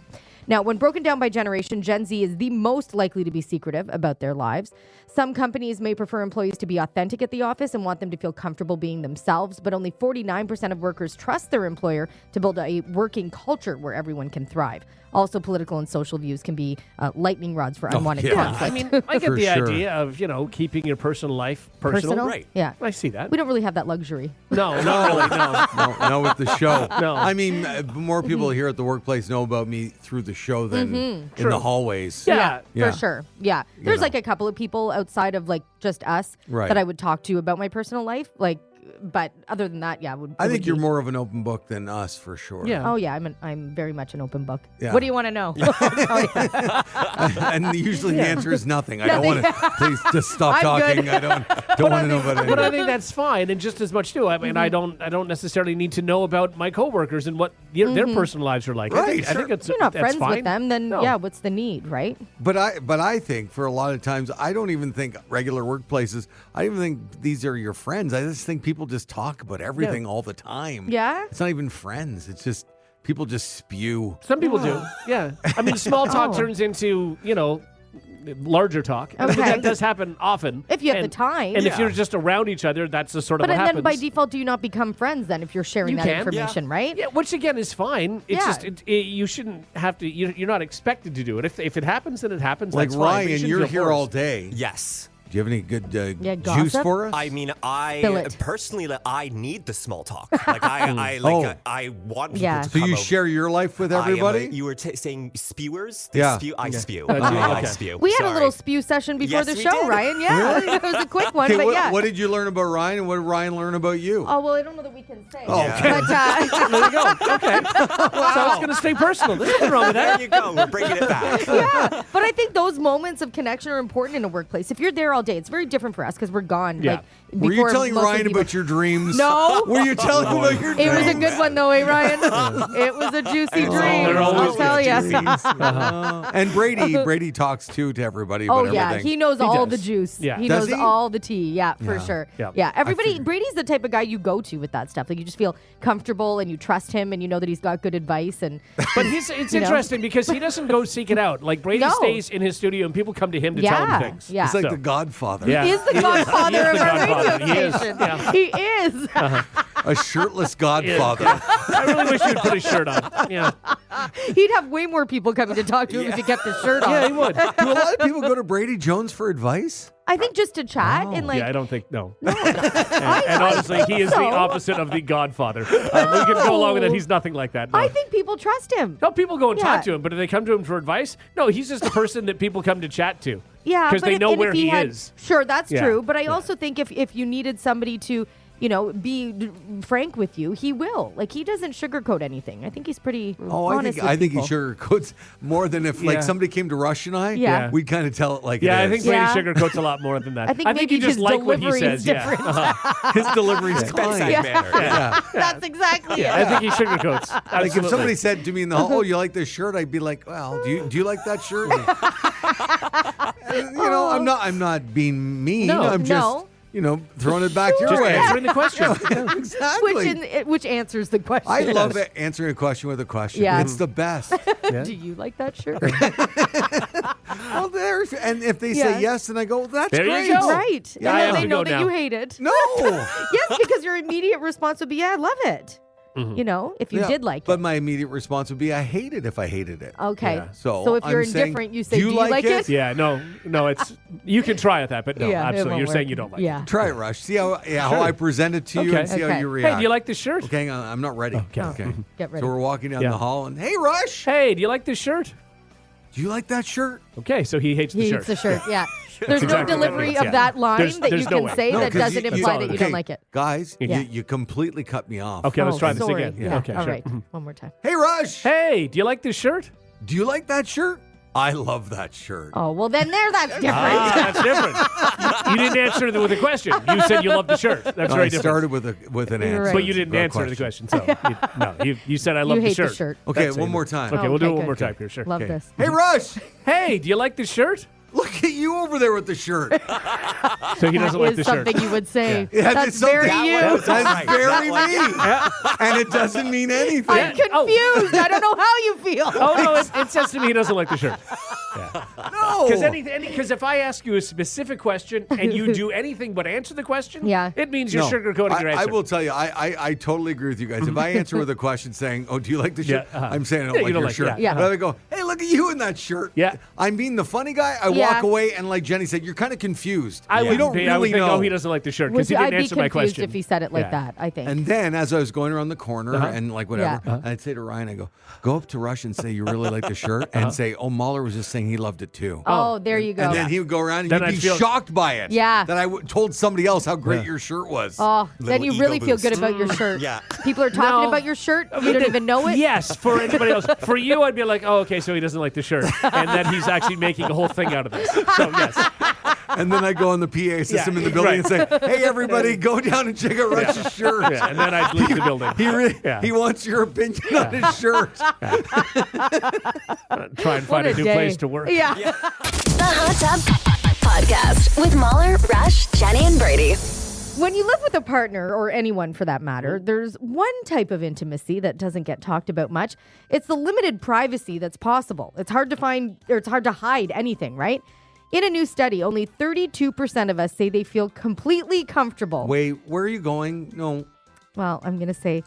Now, when broken down by generation, Gen Z is the most likely to be secretive about their lives. Some companies may prefer employees to be authentic at the office and want them to feel comfortable being themselves, but only 49% of workers trust their employer to build a working culture where everyone can thrive. Also, political and social views can be lightning rods for unwanted conflict. I mean, I get For the sure. idea of, keeping your personal life personal. Personal? Yeah. I see that. We don't really have that luxury. No, not really, no. No, with the show. No. I mean, more people here at the workplace know about me through the show than in the hallways. Yeah. Yeah. For sure. Yeah. There's like a couple of people outside of like just us Right. that I would talk to about my personal life. Like, but other than that, yeah. I think you're more of an open book than us, for sure. Yeah. Oh yeah, I'm very much an open book. Yeah. What do you want to know? And usually the answer is nothing. I don't want to. Please just stop I'm talking. good. I don't want to know about anything. But I think that's fine, and just as much too. I mean, I don't necessarily need to know about my coworkers and what their personal lives are like. Right, I think it's You're not that's friends fine. with them, then No. yeah, what's the need, right? But I think for a lot of times, I don't even think regular workplaces, I don't even think these are your friends. I just think people just talk about everything all the time. Yeah? It's not even friends. It's just people just spew. Some people do. Yeah. I mean, small talk turns into larger talk. I mean, Okay. that does happen often. If you have the time. And if you're just around each other, that's the sort of But what then happens. by default, do you not become friends then if you're sharing You that can. information, right? Yeah, which again is fine. It's Yeah. just you shouldn't have to. You're not expected to do it. If it happens, then it happens. Like that's fine, but you Ryan, shouldn't you're feel here forced. all day. Yes. Do you have any good Yeah, juice gossip? for us? I mean, Spill it. personally, I need the small talk. Like I want people Yeah. to So come you over. share your life with everybody? You were saying spewers? They Yeah. spew? I spew. do you? I Okay. spew. We had a Sorry. little spew session before Yes, the we show, did. Ryan. Yeah, it was a quick one, Okay, but yeah. what did you learn about Ryan, and what did Ryan learn about you? Oh well, I don't know that we can say. Oh, But There you go. Okay. So it's going to stay personal. There's nothing wrong with There that. you go. We're bringing it back. yeah, but I think those moments of connection are important in a workplace. If you're there all day, it's very different for us because we're gone. Yeah. Like, Were you before telling most of Ryan people- about your dreams? No. Were you telling him about your It dreams? was a good one though, eh, Ryan? It was a juicy dream. They're I'll always tell good you. And Brady talks too to everybody Oh about yeah, everything. he knows all the does. juice. Yeah. He Does knows he? all the tea. Yeah, for sure. Yeah. Yeah, everybody. Brady's the type of guy you go to with that stuff. Like you just feel comfortable and you trust him and you know that he's got good advice and. But it's You know? interesting because he doesn't go seek it out. Like Brady No. stays in his studio and people come to him to tell him things. Yeah. He's like So- the Godfather. Yeah. He is the godfather He is of the our godfather. radio He is. station. Yeah. He is. A shirtless Godfather. I really wish he'd put his shirt on. Yeah. He'd have way more people coming to talk to him if he kept his shirt on. Yeah, he would. Do a lot of people go to Brady Jones for advice? I think just to chat and like. Yeah, I don't think no. And honestly, he is the so. opposite of the Godfather. We can go along with that. He's nothing like that. No. I think people trust him. No, people go and Yeah. talk to him, but if they come to him for advice, no, he's just the person that people come to chat to. Yeah, because but they if- know and if where he had- is. Sure, that's Yeah. true. But I also think if you needed somebody to, be frank with you, he will. Like he doesn't sugarcoat anything. I think he's pretty Oh, honest I think he with people. sugarcoats more than if Yeah. like somebody came to Rush and I. Yeah. We'd kind of tell it like Yeah, it I is. think Brady Yeah. sugarcoats a lot more than that. I think maybe you just his like what he delivery says. is Yeah. different. His delivery's Bedside fine. manner. Yeah. That's exactly Yeah, it. I think he sugarcoats. Like if Absolutely. somebody said to me in the hall, "Oh, you like this shirt?" I'd be like, "Well, do you like that shirt?" I'm not being mean. No. I'm just throwing it back your just way. answering the question. Exactly. Which answers the question. I love answering a question with a question. Yeah. It's the best. Do you like that shirt? Well, and if they Yeah. say yes, then I go, that's There you great. go. Right. Yeah, I And then have they to know go that now. you hate it. No. Yes, because your immediate response would be, yeah, I love it. You know, if you Yeah, did like but it. my immediate response would be, I hate it if I hated it. Okay. Yeah. So if you're I'm saying, indifferent, you say, do you like it? Yeah, no, it's you can try at that, but no, Yeah, it absolutely. won't You're work. saying you don't like Yeah. Try it, Rush. See how I present it to you Okay. and see how Okay. you it. react. Hey, do you like this shirt? Okay, hang on. I'm not ready. Okay. Get ready. So we're walking down Yeah. the hall and, hey, Rush, Hey, do you like this shirt? do you like that shirt? Okay, so he hates the He shirt. eats the shirt, yeah. There's no exactly what that delivery means, of yeah. that line There's that you no can way. say No, that 'cause doesn't you- imply you- that you okay, don't like it. Guys, Yeah. you completely cut me off. Okay, let's try this sorry. again. Yeah. Okay, All sure. right. One more time. Hey, Rush, Hey, do you like this shirt? do you like that shirt? I love that shirt. Oh, well, then that's different. That's different. You didn't answer with a question. You said you love the shirt. That's I very different. started with an You're answer. right. But you didn't Not a answer the question. question. So you said I love You the hate shirt. the shirt. Okay, That's one it. more time. Okay, Oh, we'll do it okay, one more good. time here. Sure. Love Okay. this. Hey, Rush, Hey, do you like the shirt? look at you over there with the shirt. So he doesn't like That the is shirt. something you would say. Yeah, That's it's something- very That you. was- That's Right. very That me. And it doesn't mean anything. I'm confused. I don't know how you feel. Oh no, it says to me he doesn't like the shirt. No. Because if I ask you a specific question and you do anything but answer the question, Yeah. it means you're No, sugarcoating your answer. I will tell you, I totally agree with you guys. If I answer with a question saying, "Oh, do you like the shirt?" Yeah, uh-huh. I'm saying I don't Yeah, you like don't your like- shirt. yeah. But I go, "Hey, look at you in that shirt." Yeah. I'm being the funny guy. I Yeah. walk away and, like Jenny said, you're kind of confused. I You would don't be. really I would think, know. oh, he doesn't like the shirt because he I'd didn't be answer my confused question. if he said it like Yeah. that, I think. And then, as I was going around the corner Uh-huh. and like whatever, Yeah. I'd say to Ryan, I go up to Rush and say, "You really like the shirt," and say, "Oh, Mahler was just saying he loved it too." Oh, there you go. And then he would go around and Then you'd I'd be feel- shocked by it. Yeah. That I told somebody else how great your shirt was. Oh, then Little you ego really feel boost. good about your shirt. Yeah. People are talking No. about your shirt. You don't even know it. Yes, for anybody else. For you, I'd be like, oh, okay, so he doesn't like the shirt. And then he's actually making a whole thing out of this. So, yes. And then I go on the PA system in the building and say, "Hey, everybody, go down and check out Rush's shirt." Yeah, and then I'd leave the building. He he wants your opinion on his shirt. Try and find What a a new day. place to work. Yeah. The Hot Tub Podcast with Mahler, Rush, Jenny, and Brady. When you live with a partner, or anyone for that matter, there's one type of intimacy that doesn't get talked about much. It's the limited privacy that's possible. It's hard to find, or it's hard to hide anything, right? In a new study, only 32% of us say they feel completely comfortable. Wait, where are you going? No. Well, I'm going to say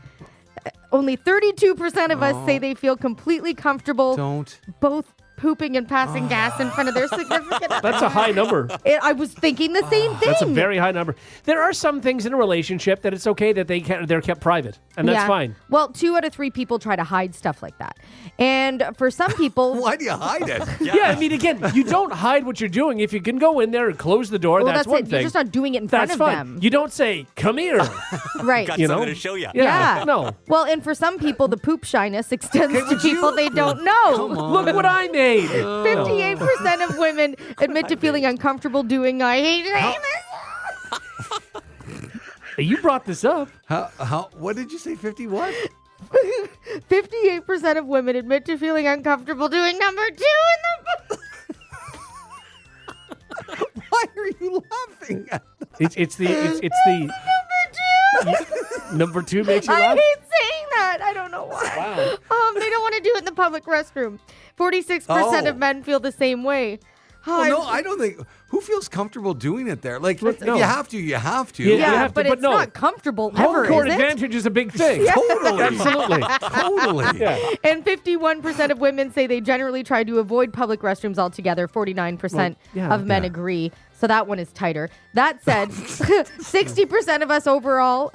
only 32% of us say they feel completely comfortable Don't. both pooping and passing gas in front of their significant other. That's a high number. I was thinking the same thing. That's a very high number. There are some things in a relationship that it's okay that they're kept private, and that's Yeah. fine. Well, 2 out of 3 people try to hide stuff like that. And for some people, Why do you hide it? Yeah, I mean, again, you don't hide what you're doing. If you can go in there and close the door, well, that's one it. thing. You're just not doing it in front That's of fine. them. You don't say, "Come here." Right. Got You something know? to show you. Yeah. No. Well, and for some people, the poop shyness extends to would you- people they don't know. Look what I made. 58% of women admit to feeling uncomfortable doing I hate saying You brought this up. How? What did you say? 50 what? 58% of women admit to feeling uncomfortable doing number 2 in the Why are you laughing? It's the number 2 makes you I laugh. hate saying that. I don't know why. Wow. They don't want to do it in the public restroom. 46% Oh. of men feel the same way. Well, no, I don't think. Who feels comfortable doing it there? Like, if no. you have to, you have to. Yeah, Yeah, you have to, but but it's no. not comfortable Home ever, court is it? advantage is a big thing. Totally. Absolutely. Totally. Yeah. And 51% of women say they generally try to avoid public restrooms altogether. 49% yeah. of men agree. So that one is tighter. That said, 60% of us overall,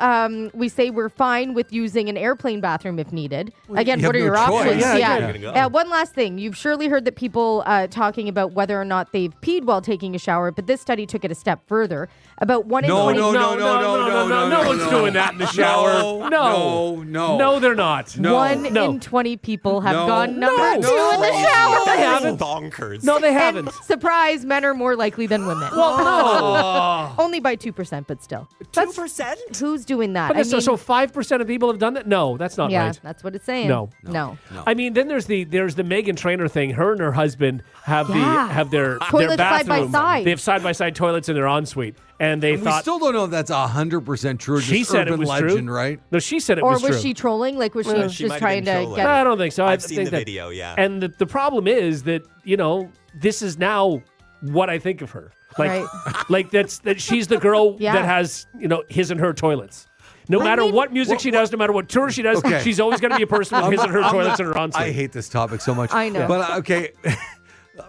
we say we're fine with using an airplane bathroom if needed. Again, you what are have your no choice. options? Yeah, you're gonna go. One last thing. You've surely heard that people talking about whether or not they've peed while taking a shower, but this study took it a step further. About 1 in No, 20. no, No, no one's doing that in the shower. No, they're not. No. 1 No. in 20 people have No. gone number No. 2 in the shower. They haven't. Bonkers. No, they And haven't. surprise, men are more likely than women. Well, no. Only by 2%, but still. 2%? Who's doing that? But so 5% of people have done that? No, that's not yeah, right. that's what it's saying. No. I mean, then there's the Meghan Trainor thing. Her and her husband have Yeah. their Toilets side by bathroom. side. They have side by side toilets in their ensuite, and they We thought still don't know if that's 100% true. Or she just said it urban was legend, true. right? No, she said it Or was was true. she trolling? Like, was she She just might have trying been to trolling. get... I don't think so. I I've seen think the that- video, yeah. And the problem is that this is now what I think of her. Like, Right. like that she's the girl Yeah. that has, his and her toilets. No matter mean- what music she does, no matter what tour she does, Okay. she's always going to be a person with his and her toilets and her ensuite. I hate this topic so much. I know. But okay,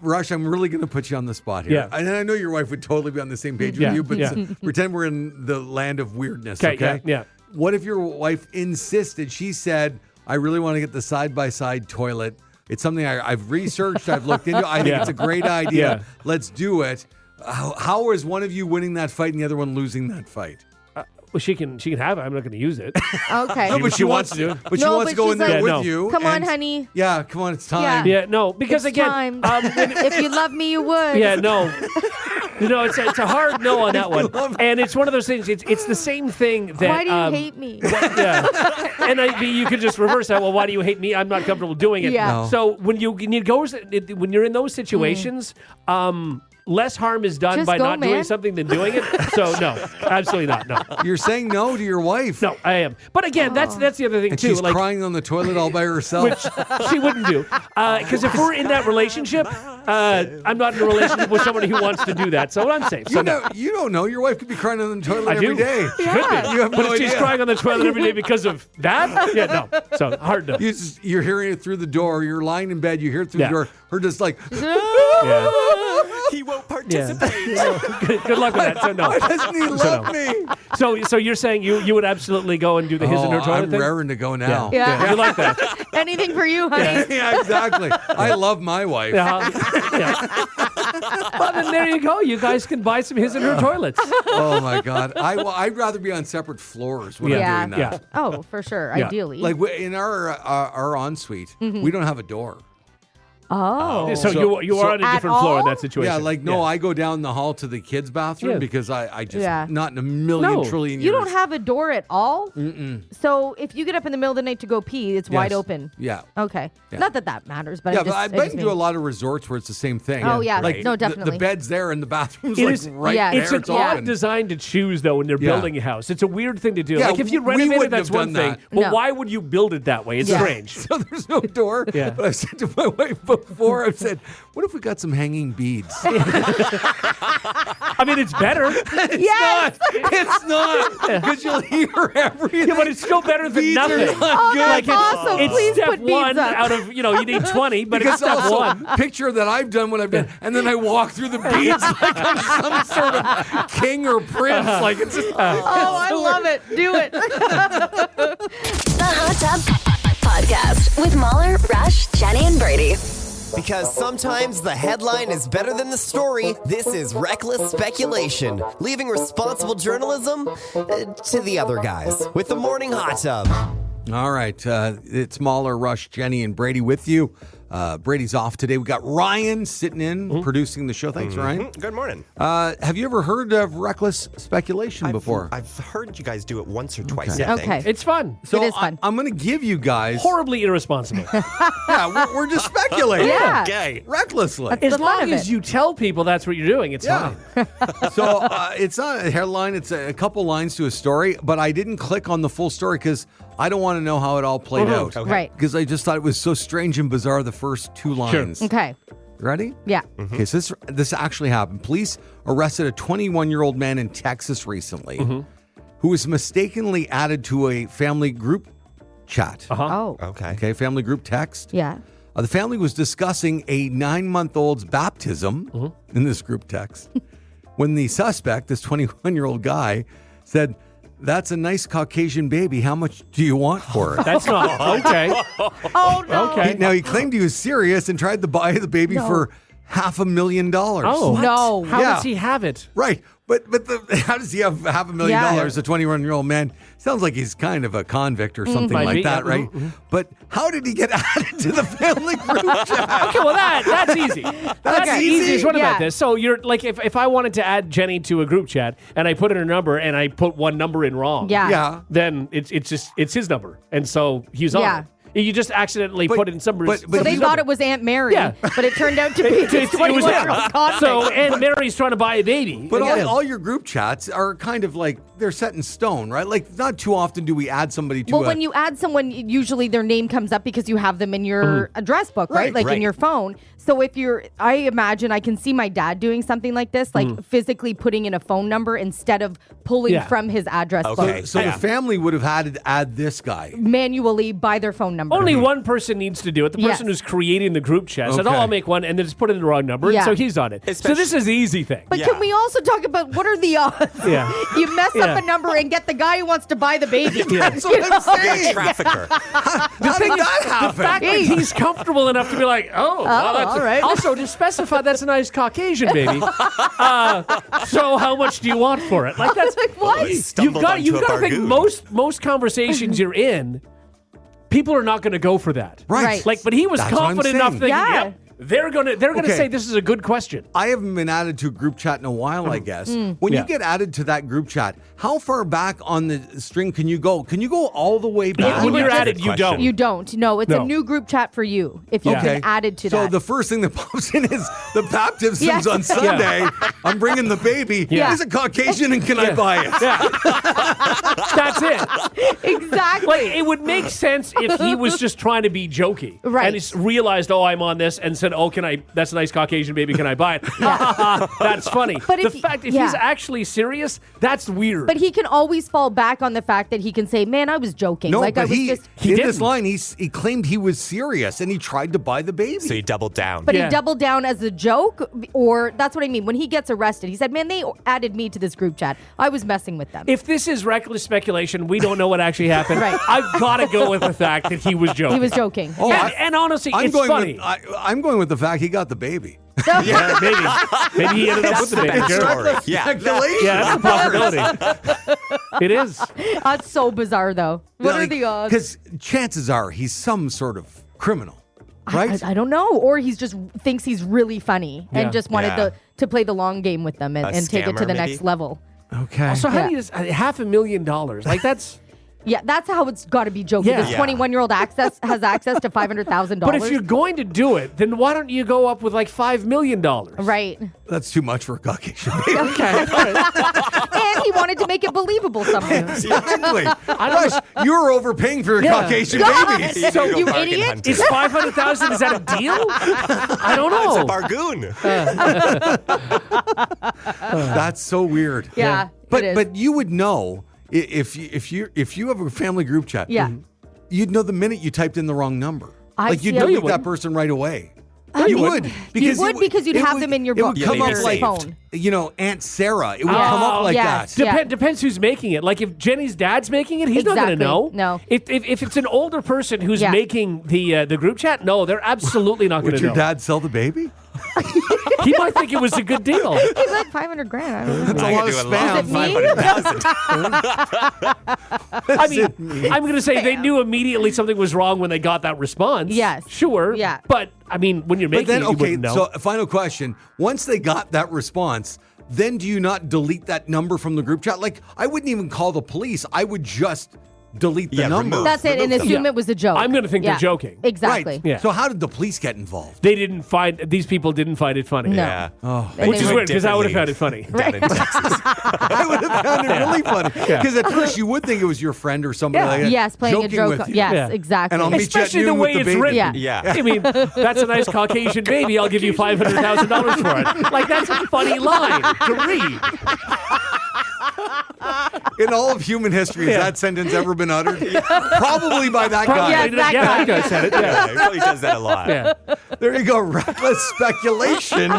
Rush, I'm really going to put you on the spot here. Yeah. And I know your wife would totally be on the same page Yeah, with you, but yeah. pretend we're in the land of weirdness, Okay, okay? yeah. What if your wife insisted, she said, I really want to get the side-by-side toilet. It's something I've researched, I've looked into. I think Yeah. it's a great idea. Yeah. Let's do it. How is one of you winning that fight and the other one losing that fight? Well, she can have it. I'm not going to use it. Okay. No, but she wants to do it. But she No, wants to but go she's in there like, with Yeah, no. you. Come on, and- honey. Yeah, come on, it's time. Yeah, no, because It's again, time. If you love me, you would. yeah, no. It's a hard no on that one. And it's one of those things, it's the same thing that... Why do you hate me? Yeah. And you could just reverse that. Well, why do you hate me? I'm not comfortable doing it. Yeah. No. So when when you're in those situations, less harm is done Just by go, not doing man. something than doing it. So no, absolutely not. No, You're saying no to your wife. no, I am. But again, that's the other thing And too. she's Like, crying on the toilet all by herself. which she wouldn't do. Because if we're in that relationship, I'm not in a relationship with somebody who wants to do that. So I'm safe. So You don't know. Your wife could be crying on the toilet I every do. day. She could be. You have But no if she's idea. crying on the toilet every day because of that, yeah, no. So hard no. You're hearing it through the door. You're lying in bed. You hear it through Yeah. the door. Her just like, Yeah. He won't Yeah. participate. Good luck with that. So no. why doesn't he love no. me? So you're saying you would absolutely go and do the his and her toilet I'm thing? raring to go now. Yeah. You like that? Anything for you, honey. Yeah, exactly. I love my wife. Yeah. Well, then there you go. You guys can buy some his and her toilets. Oh my God. I'd rather be on separate floors when Yeah. I'm doing that. Yeah. Oh, for sure. Yeah. Ideally. Like in our ensuite, we don't have a door. oh. So you are on a At different floor in all? that situation. Yeah, like no, I go down the hall to the kids' bathroom Yeah. because I just Yeah. not in a million No. trillion years. You don't have a door at all? So if you get up in the middle of the night to go pee, it's wide Yes. open. Yeah. Okay. Yeah. Not that that matters, but Yeah, I'm but just, I've I been just to mean- a lot of resorts where it's the same thing. Oh, yeah. Like No, the definitely. bed's there and the bathroom's It like is- right Yeah. there. It's an open. odd design to choose, though, when they're Yeah. building a house. It's a weird thing to do. Yeah, like, if you we renovate it, wouldn't that's have one done thing. that. But No. why would you build it that way? It's Yeah. strange. So there's no door. Yeah. But I've said to my wife before, I've said, what if we got some hanging beads? I mean, it's better. Yes! It's not. Because you'll hear everything. Yeah, but it's still better than Beads are nothing. not Oh, good. that's awesome. It's Please step put beads one up. out of, you need 20, but Because it's step also, one. picture that I've done what I've done, and then I walk through the beads like I'm some sort of king or prince. Like it's just, Oh, I love it. Do it. The Hot Tub Podcast with Mahler, Rush, Jenny, and Brady. Because sometimes the headline is better than the story, this is reckless speculation, leaving responsible journalism to the other guys. With the Morning Hot Tub. all right. It's Mahler, Rush, Jenny, and Brady with you. Brady's off today. We got Ryan sitting in, producing the show. Thanks, Ryan. Good morning. Have you ever heard of reckless speculation before? I've heard you guys do it once or twice. Okay. I think. Okay. It's fun. So It is fun. I'm going to give you guys. Horribly irresponsible. Yeah, we're just speculating. Yeah. Okay. Recklessly. That's As the fun long of as it. you tell people that's what you're doing, it's Yeah. fine. So it's not a headline. It's a couple lines to a story, but I didn't click on the full story because I don't want to know how it all played out. Okay. Right. Because I just thought it was so strange and bizarre, the first two lines. Okay. Ready? Yeah. Okay, so this actually happened. Police arrested a 21-year-old man in Texas recently who was mistakenly added to a family group chat. Oh. Okay. Okay, family group text. Yeah. The family was discussing a 9-month-old's baptism in this group text when the suspect, this 21-year-old guy, said, "That's a nice Caucasian baby. How much do you want for it?" That's not okay. Oh, no. Okay. Now, he claimed he was serious and tried to buy the baby for $500,000. Oh, No. How Yeah. does he have it? Right. But how does he have $500,000? Yeah. A 21-year-old man. Sounds like he's kind of a convict or something Might like be, that, yeah. right? But how did he get added to the family group chat? Okay, well that's easy. That's the easy? easiest one Yeah. about this. So you're like, if I wanted to add Jenny to a group chat and I put in her number and I put one number in wrong, Yeah. Yeah. then it's his number, and so he's on Yeah. it. You just accidentally But- put in somebody's. but So they he's thought it was Aunt Mary, Yeah. but it turned out to be It this was him. 21-year-old convict. So Aunt Mary's trying to buy a baby. But Yeah. all your group chats are kind of like they're set in stone, right? Like not too often do we add somebody to. Well, when you add someone, usually their name comes up because you have them in your address book, right? Like in your phone. So if I imagine I can see my dad doing something like this, like physically putting in a phone number instead of pulling from his address book. So the family would have had to add this guy manually by their phone number. Only one person needs to do it. The person who's creating the group chat said, I'll make one, and then just put in the wrong number. Yeah. So he's on it. So this is the easy thing. But can we also talk about what are the odds? You mess up a number and get the guy who wants to buy the baby. That's what I'm saying. Trafficker. How did that happen? The fact that he's comfortable enough to be like, well, that's all right. Also, to specify that's a nice Caucasian baby. So how much do you want for it? Like that's like, what? You've got to think most conversations you're in, people are not going to go for that. Right. Like, but he was That's what I'm confident enough saying. thinking, Yeah. they're gonna say this is a good question. I haven't been added to a group chat in a while, I guess. When you get added to that group chat, how far back on the string can you go? Can you go all the way back? When you're added, you don't. You don't. No, it's a new group chat for you if you've been added to that. So the first thing that pops in is the baptisms on Sunday. I'm bringing the baby. Yeah. Is it Caucasian and can I buy it? That's it. Exactly. Like, it would make sense if he was just trying to be jokey. Right. And he's realized, I'm on this, and said, that's a nice Caucasian baby, can I buy it? That's funny. But the fact if he's actually serious, that's weird. But he can always fall back on the fact that he can say, man, I was joking. No, like, but I was he just... in this line, he claimed he was serious and he tried to buy the baby. So he doubled down. But he doubled down as a joke, or that's what I mean. When he gets arrested, he said, man, they added me to this group chat. I was messing with them. If this is reckless speculation, we don't know what actually happened. Right. I've got to go with the fact that he was joking. He was joking. And honestly, it's funny. I'm going with the fact he got the baby. Yeah, maybe he ended up with the baby. Speculation. Yeah, that's a possibility. It is. That's so bizarre, though. What are the odds? Because chances are he's some sort of criminal, right? I don't know. Or he's just thinks he's really funny and just wanted to play the long game with them and take it to the next level. Okay. So how do you just $500,000? Like that's... Yeah, that's how it's got to be joking. Yeah. This 21-year-old has access to $500,000. But if you're going to do it, then why don't you go up with like $5 million? Right. That's too much for a Caucasian baby. Okay. And he wanted to make it believable somehow. Exactly. Rush, you're overpaying for a Caucasian baby. So you idiot. Is $500,000, is that a deal? I don't know. It's a bargoon. That's so weird. Yeah. it is. But you would know if you have a family group chat. Yeah. You'd know the minute you typed in the wrong number. Like you'd see. delete that person right away. You would because you'd have them in your book. It would come on up your like phone. Aunt Sarah. It would come up like yes. that. Yeah. Depends who's making it. Like if Jenny's dad's making it, he's not going to know. No. If it's an older person who's making the group chat, no, they're absolutely not going Would to know. your dad sell the baby? He might think it was a good deal. He's like $500,000. I don't know. That's a lot of spam. Is it me? I mean, I'm going to say they knew immediately something was wrong when they got that response. Yes. Sure. Yeah. But, I mean, when you're making it, you wouldn't know. So final question. Once they got that response, then do you not delete that number from the group chat? Like, I wouldn't even call the police. I would just delete the number. remove. That's it, and assume it was a joke. I'm going to think they're joking. Exactly. Right. Yeah. So how did the police get involved? These people didn't find it funny. No. Yeah. Which is were weird because I would have found it funny. Down in Texas. I would have found it really funny. Because at first you would think it was your friend or somebody like that. Yes, playing a joking joke. with you. Yes, Yeah. exactly. And I'll meet you at Especially the noon way with the it's baby. written. Yeah. Yeah. I mean, that's a nice Caucasian baby. I'll give you $500,000 for it. Like, that's a funny line to read. In all of human history, has that sentence ever been uttered? Probably by that guy. Yeah, that guy said it. Yeah. He really does that a lot. Yeah. There you go. Reckless speculation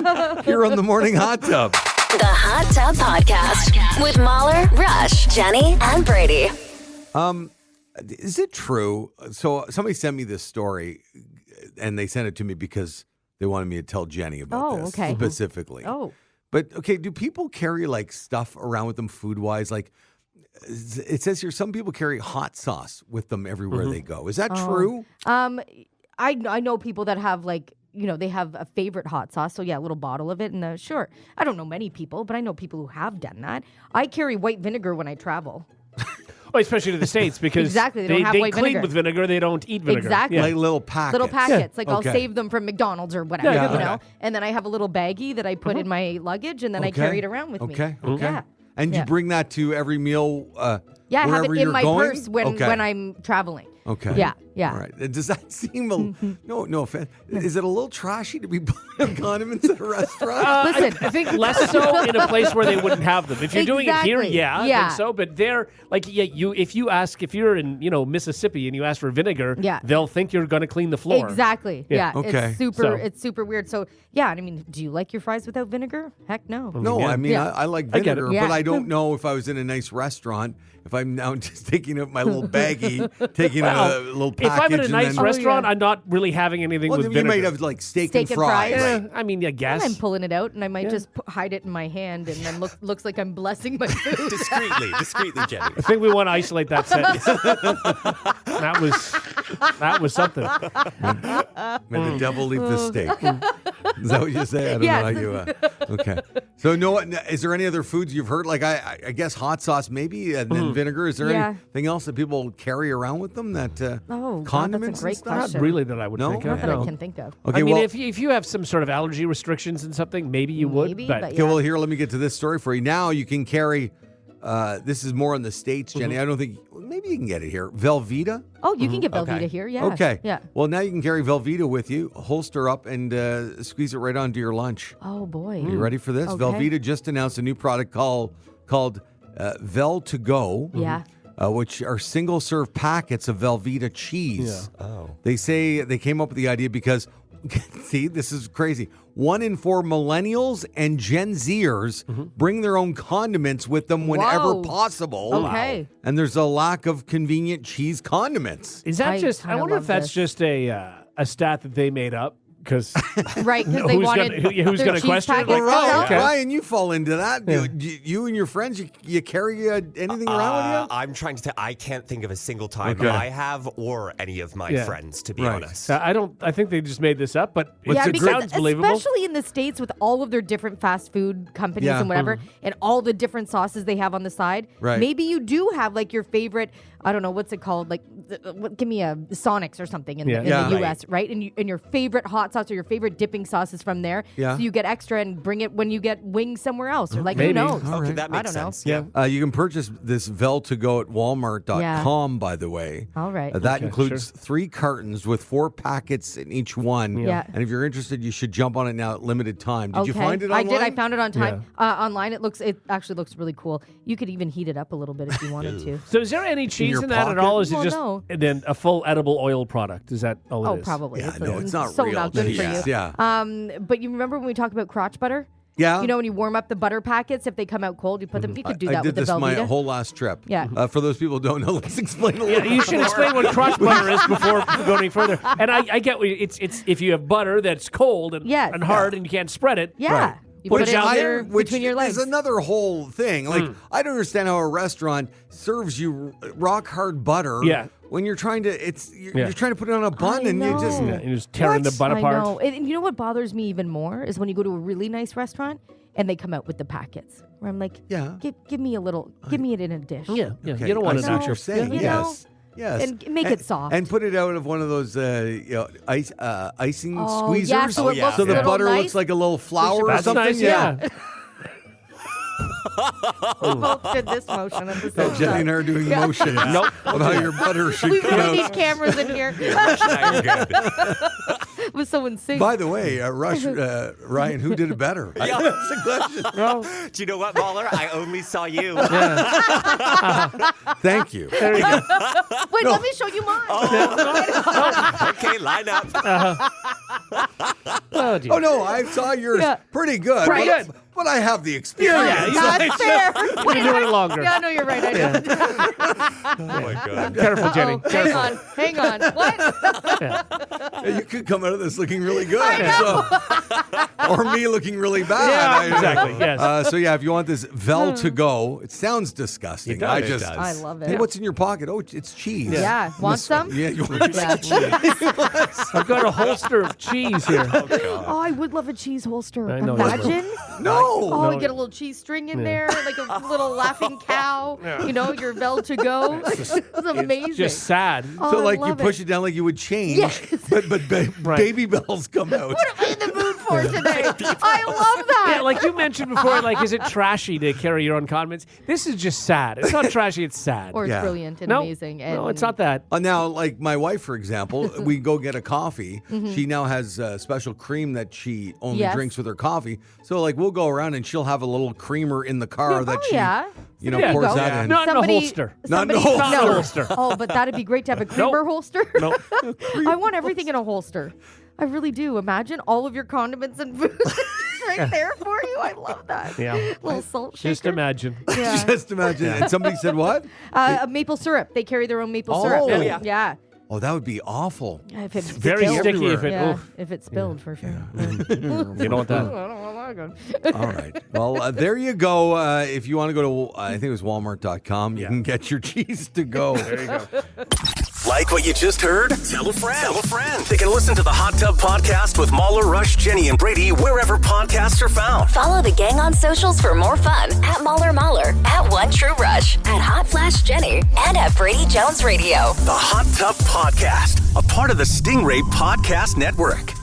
here on the Morning Hot Tub. The Hot Tub Podcast with Mahler, Rush, Jenny, and Brady. Is it true? So somebody sent me this story, and they sent it to me because they wanted me to tell Jenny about this specifically. Oh. But, okay, do people carry, like, stuff around with them food-wise? Like, it says here some people carry hot sauce with them everywhere they go. Is that true? I know people that have they have a favorite hot sauce. So yeah, a little bottle of it. And sure, I don't know many people, but I know people who have done that. I carry white vinegar when I travel. Well, especially to the States because Exactly, they don't have white clean vinegar. with vinegar. They don't eat vinegar. Exactly. Like little packets. Little packets. Like I'll Okay. save them from McDonald's or whatever, Yeah, you know. And then I have a little baggie that I put in my luggage, and then I carry it around with me. Okay. Yeah. And you bring that to every meal Yeah, I have wherever it in you're my going? purse when I'm traveling. Okay. Yeah, yeah. All right. Does that seem no offense? Is it a little trashy to be buying condiments at a restaurant? Listen, I think less so in a place where they wouldn't have them. If you're doing it here, Exactly. I Yeah. think so. But they're like, if you're in Mississippi and you ask for vinegar, they'll think you're going to clean the floor. Exactly. Yeah. Okay. It's super weird. So yeah, I mean, do you like your fries without vinegar? Heck no. No, I mean, I like I get it. vinegar, Yeah. but I don't know if I was in a nice restaurant, if I'm now just taking out my little baggie, taking a little package. If I'm in a and nice then, restaurant, I'm not really having anything well, with then vinegar. you might have like steak Steak and and fries. fries. Yeah, I mean, I guess. I'm pulling it out, and I might just hide it in my hand, and then looks like I'm blessing my food. Discreetly, Jenny. I think we want to isolate that sentence. that was something. May the devil leave the steak. Is that what you say? I don't Yes. know how you. Okay. So, is there any other foods you've heard? Like, I guess hot sauce, maybe, and then vinegar. Is there anything else that people carry around with them? That God, condiments that's a great and stuff? question. Not really that I would No? think Not of. that no. I can think of. Okay, I mean, well, if you have some sort of allergy restrictions and something, maybe you would. Maybe, but but okay, well, here, let me get to this story for you. Now you can carry. This is more in the States, Jenny. I don't think. Maybe you can get it here. Velveeta. Oh, you can get Velveeta Okay. here. Yeah. Okay. Yeah. Well, now you can carry Velveeta with you, holster up, and squeeze it right onto your lunch. Oh boy. You ready for this? Okay. Velveeta just announced a new product called Vel to Go. Yeah. Which are single-serve packets of Velveeta cheese. Yeah. Oh. They say they came up with the idea because, see, this is crazy. 1 in 4 millennials and Gen Zers bring their own condiments with them whenever Whoa. possible. Okay. And there's a lack of convenient cheese condiments. is that I just? I kinda wonder if love that's this. just a stat that they made up because Right, because they Who's wanted who's their gonna cheese question it? packets Like, to oh, sell. okay. Ryan, you fall into that. You and your friends, you carry anything around with you? I'm trying to. I can't think of a single time Okay. I have or any of my Yeah. friends, to be Right. honest. I don't. I think they just made this up, but What's Yeah, the because sounds believable. especially in the States with all of their different fast food companies Yeah. and whatever, and all the different sauces they have on the side. Right. Maybe you do have like your favorite, I don't know, what's it called? Like, give me a Sonics or something in, Yeah. the, in Yeah. the U.S., right? And your favorite hot sauce or your favorite dipping sauce is from there. Yeah. So you get extra and bring it when you get wings somewhere else. Or like, Maybe. who knows? All Okay, right. that I makes don't know. sense. Yeah. You can purchase this Vel to Go at Walmart.com, by the way. All right. That Okay, includes 3 cartons with 4 packets in each one. Yeah. And if you're interested, you should jump on it now at limited time. Did you Okay. find it online? I did. I found it on time online. It actually looks really cool. You could even heat it up a little bit if you wanted to. So is there any cheese your in that at pocket? all? Or is it Well, just no. and then a full edible oil product? Is that all Oh, it is? probably. Yeah, no, it's not so real not good cheese. for you. Yeah. But you remember when we talked about crotch butter? Yeah. You know, when you warm up the butter packets, if they come out cold, you put them. You could do I that did with the this my Velveeta. whole last trip. Yeah. For those people who don't know, let's explain a Yeah, little you should explain what crotch butter is before going any further. And I get what it's if you have butter that's cold and, Yes. and hard and you can't spread it. Yeah. Right. You put it down in which between your legs. is another whole thing. Like, I don't understand how a restaurant serves you rock hard butter. Yeah. When you're trying to, you're trying to put it on a bun, I and you just know. Yeah, you're just tearing the What? bun I apart. know. And you know what bothers me even more is when you go to a really nice restaurant and they come out with the packets. Where I'm like, Yeah. give me a little, give me it in a dish. Yeah, yeah. Okay, You don't want I to see do what you're saying. You Yes. Yes. And make it soft. And put it out of one of those icing Oh, squeezers. yeah, so it looks So the little butter nice. looks like a little flower or That's something. nice, yeah. We both did this motion at the same Jenny and I time. are doing motions of how your butter should We come really out. need cameras in here. Good. It was so in sync. By the way, Rush, Ryan, who did it better? Yeah. That's the question. Do you know what, Mahler? I only saw you. Thank you. There you go. Wait, let me show you mine. Okay, line up. Oh, dear. Oh no, I saw yours Yeah. pretty good. Pretty but, good. but I have the experience. Yeah, That's fair. You've been doing it longer. Yeah, no, you're right. I know. Oh my God. Careful, Jenny. Oh, hang on. Hang on. What? You could come out of this looking really good. So, or me looking really bad. Yeah, exactly, yes. So yeah, if you want this Vel to go, it sounds disgusting. It does. I It just, does. I love it. Hey, what's in your pocket? Oh, it's cheese. Yeah. Want some? Yeah, you want Yeah. I've got a holster of cheese here. Oh, I would love a cheese holster. I know you would. Imagine. No. Oh, you get a little cheese string in there, like a little laughing cow. You know, your Vel to go. It's amazing. Just sad. So I like you love push it. it down like you would change, Yes. but Right. baby bells come out. What am I in the mood for today. I love that. Yeah, like you mentioned before, like, is it trashy to carry your own condiments? This is just sad. It's not trashy, it's sad. Or it's Yeah. brilliant and no, amazing. And no, it's not that. Now, like my wife, for example, we go get a coffee. She now has special cream that she only Yes. drinks with her coffee. So, like, we'll go around and she'll have a little creamer in the car that she, yeah. you know, There you pours go. that in. Not in a Somebody- holster. Not in a somebody- holster. Not in a holster. Oh, but that'd be great to have a creamer holster. Nope. I want everything in a holster. I really do. Imagine all of your condiments and food right there for you. I love that. Yeah. Little salt shaker. Just imagine. Yeah. Just imagine. And somebody said what? Maple syrup. They carry their own maple Oh. syrup. Oh, yeah. Yeah. Oh, that would be awful. If it's Very spilled. sticky if it. Yeah, oof. if it's spilled for sure. You don't want that. All right. Well, there you go. If you want to go to, I think it was Walmart.com, you can get your cheese to go. There you go. Like what you just heard? Tell a friend. Tell a friend. They can listen to the Hot Tub Podcast with Mahler, Rush, Jenny, and Brady wherever podcasts are found. Follow the gang on socials for more fun at Mahler, at One True Rush, at Hot Flash Jenny, and at Brady Jones Radio. The Hot Tub Podcast, a part of the Stingray Podcast Network.